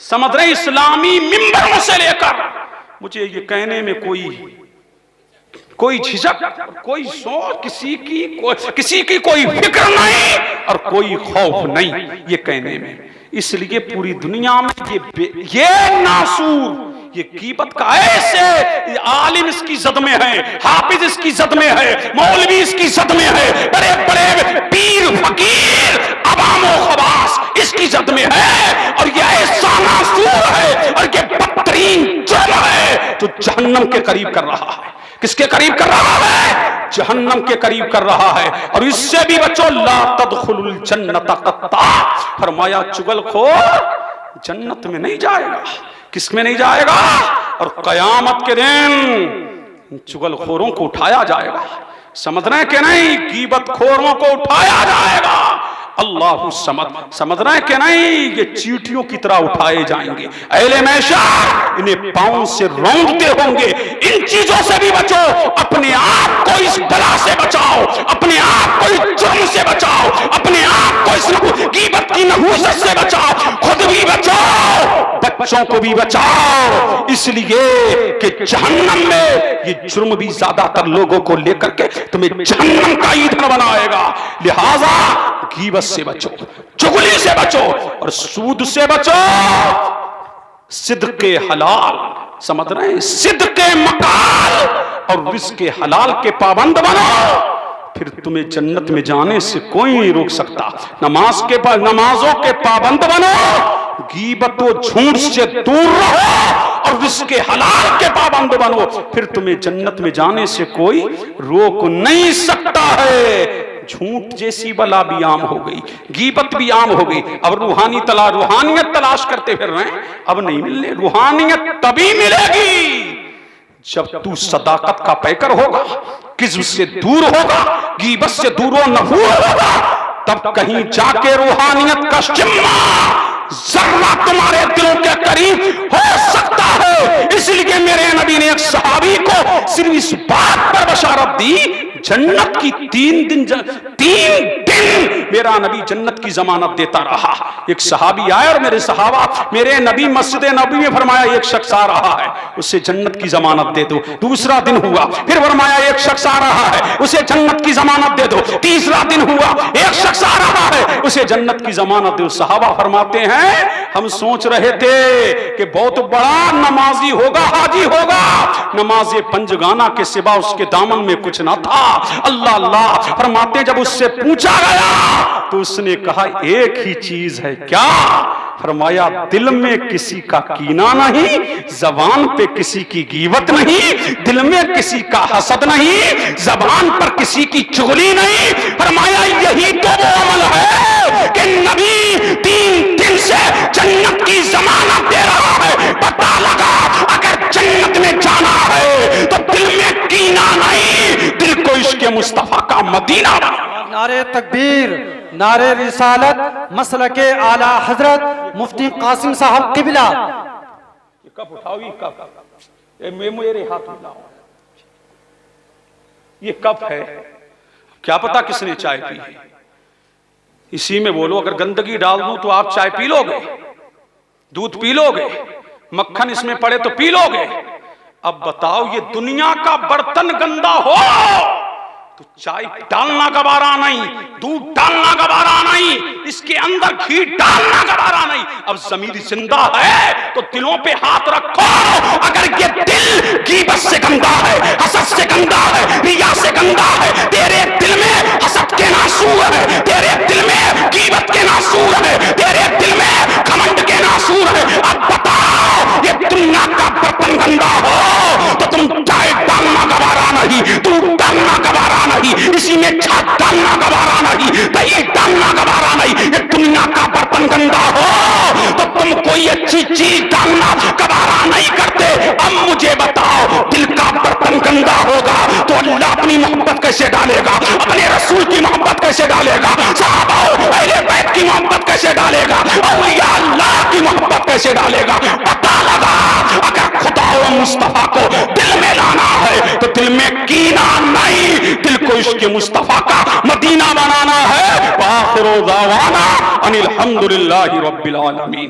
समझ रहे इस्लामी मिंबरों से लेकर, मुझे ये कहने में कोई झिझक, कोई सोच, किसी की कोई फिक्र नहीं और कोई खौफ नहीं ये कहने में। इसलिए पूरी दुनिया में ये नासूर, ये कीबत का ऐसे आलिम इसकी जद में है, हाफिज इसकी जद में है, मौलवी इसकी जद में है, बड़े बड़े पीर फकीर अवामो खवास इसकी जद में है। और ये ऐसा नासूर है और ये बदतरीन जुर्म है जो जहन्नम के करीब कर रहा है। किसके करीब कर रहा है? जहन्नम के करीब कर रहा है। और इससे भी बचो, ला तदखुलुल जन्नत कत्ता, फरमाया चुगलखोर जन्नत में नहीं जाएगा। किस में नहीं जाएगा? और कयामत के दिन चुगलखोरों को उठाया जाएगा। समझ रहे कि नहीं? गीबतखोरों को उठाया जाएगा। अल्लाहु समद, समझ रहे कि नहीं? ये चींटियों की तरह उठाए जाएंगे। अहले मैशर इन्हें पांव से रौंदते होंगे। इन चीजों से भी बचो, अपने आप को इस बला से बचाओ, अपने आप को इस जुर्म से बचाओ, अपने आप को इस गीबत की नहूसत से बचाओ, खुद भी बचाओ, बच्चों को भी बचाओ। इसलिए कि जहन्नम में ये जुर्म भी ज्यादातर लोगों को लेकर के तुम्हें जहन्नम का ईंधन बनाएगा। लिहाजा गीबत से बचो, चुगली से बचो और सूद से बचो। सिद्क़े हलाल, समझ रहे हैं? सिद्क़े मकाल और रिज़्क़े हलाल के पाबंद बनो, फिर तुम्हें जन्नत में जाने से कोई नहीं रोक सकता। नमाजों के पाबंद बनो, गीबत व झूठ से दूर रहो और रिज़्क़े हलाल के पाबंद बनो, फिर तुम्हें जन्नत में जाने से कोई रोक नहीं सकता है। झूठ जैसी बला भी आम हो गई, गीबत भी आम हो गई। अब रूहानियत तलाश करते फिर रहे हैं, अब नहीं मिलने। रूहानियत तभी मिलेगी जब तू सदाकत का पैकर होगा, किस्म से दूर होगा, गीबत से दूर नफूर होगा, तब कहीं जाके रूहानियत का शिम्मा जर्रा तुम्हारे दिलों के करीब हो सकता है। इसलिए मेरे नबी ने एक सहाबी को सिर्फ इस बात पर बशारत दी, जन्नत की 3 दिन मेरा नबी जन्नत की जमानत देता रहा। एक सहाबी आया और मेरे नबी मस्जिद नबी में फरमाया एक शख्स आ रहा है, उसे जन्नत की जमानत दे दो। दूसरा दिन हुआ, फिर फरमाया एक शख्स आ रहा है, उसे जन्नत की जमानत दे दो। तीसरा दिन हुआ, एक शख्स आ रहा है, उसे जन्नत की जमानत दो। सहाबा फरमाते हैं हम सोच रहे थे कि बहुत बड़ा नमाजी होगा, हाजी होगा, नमाज़े पंजगाना के सिवा उसके दामन में कुछ ना था। अल्लाह अल्लाह फरमाते जब उससे पूछा गया तो उसने कहा एक ही चीज है। क्या? फरमाया दिल में किसी का कीना नहीं, जबान पे किसी की गीबत नहीं, दिल में किसी का हसद नहीं, जबान पर किसी की चुगली नहीं। फरमाया यही तो वो अमल है कि नबी 3 दिन से जन्नत की जमानत दे रहा है। पता लगा अगर जन्नत में जाना है तो दिल में कीना नहीं, दिल को इसके मुस्तफा का मदीना बना। नारे तकबीर, नारे रिसालत, मसलके आला हजरत मुफ्ती कासिम साहब किबला। ये कप उठाओ, ये कप मेरे हाथ में लाओ। ये कप है, क्या पता किसने चाय पी है, इसी में बोलो। अगर गंदगी डाल दूं तो आप चाय पी लोगे, दूध पी लोगे, मक्खन इसमें पड़े तो पी लोगे। अब बताओ ये दुनिया का बर्तन गंदा हो तो चाय डालना गवारा नहीं, दूध डालना गवारा नहीं, इसके अंदर घी डालना गवारा नहीं। अब ज़मीर जिंदा है तो दिलों पे हाथ रखो। अगर ये दिल गीबत से गंदा है, हसद से गंदा है, रिया से गंदा है, तेरे दिल में हसद के नासूर है, तेरे दिल में गीबत के नासूर है, तेरे दिल में घमंड के नासूर है। अब बताओ ये दुनिया का बर्तन गंदा हो तो तुम चाय डालना गवारा नहीं, दूध डालना गवारा नहीं, इसी में छाछ डालना गवारा नहीं, दही डालना गवारा नहीं। ये दुनिया का बर्तन गंदा हो तो तुम कोई अच्छी चीज डालना गवारा नहीं करते। अब मुझे बताओ दिल का बर्तन गंदा होगा तो अल्लाह अपनी मोहब्बत कैसे डालेगा, अपने रसूल की मोहब्बत कैसे डालेगा, सहाबा अहले बैत की मोहब्बत कैसे डालेगा, औलिया अल्लाह की मोहब्बत कैसे डालेगा। पता लगा अगर खुदा व मुस्तफा को दिल में लाना है तो दिल में कीना नहीं, दिल को इसके मुस्तफा का मदीना बनाना है। आखिरु दावाना अनिल हम्दुलिल्लाहि रब्बिल आलमीन।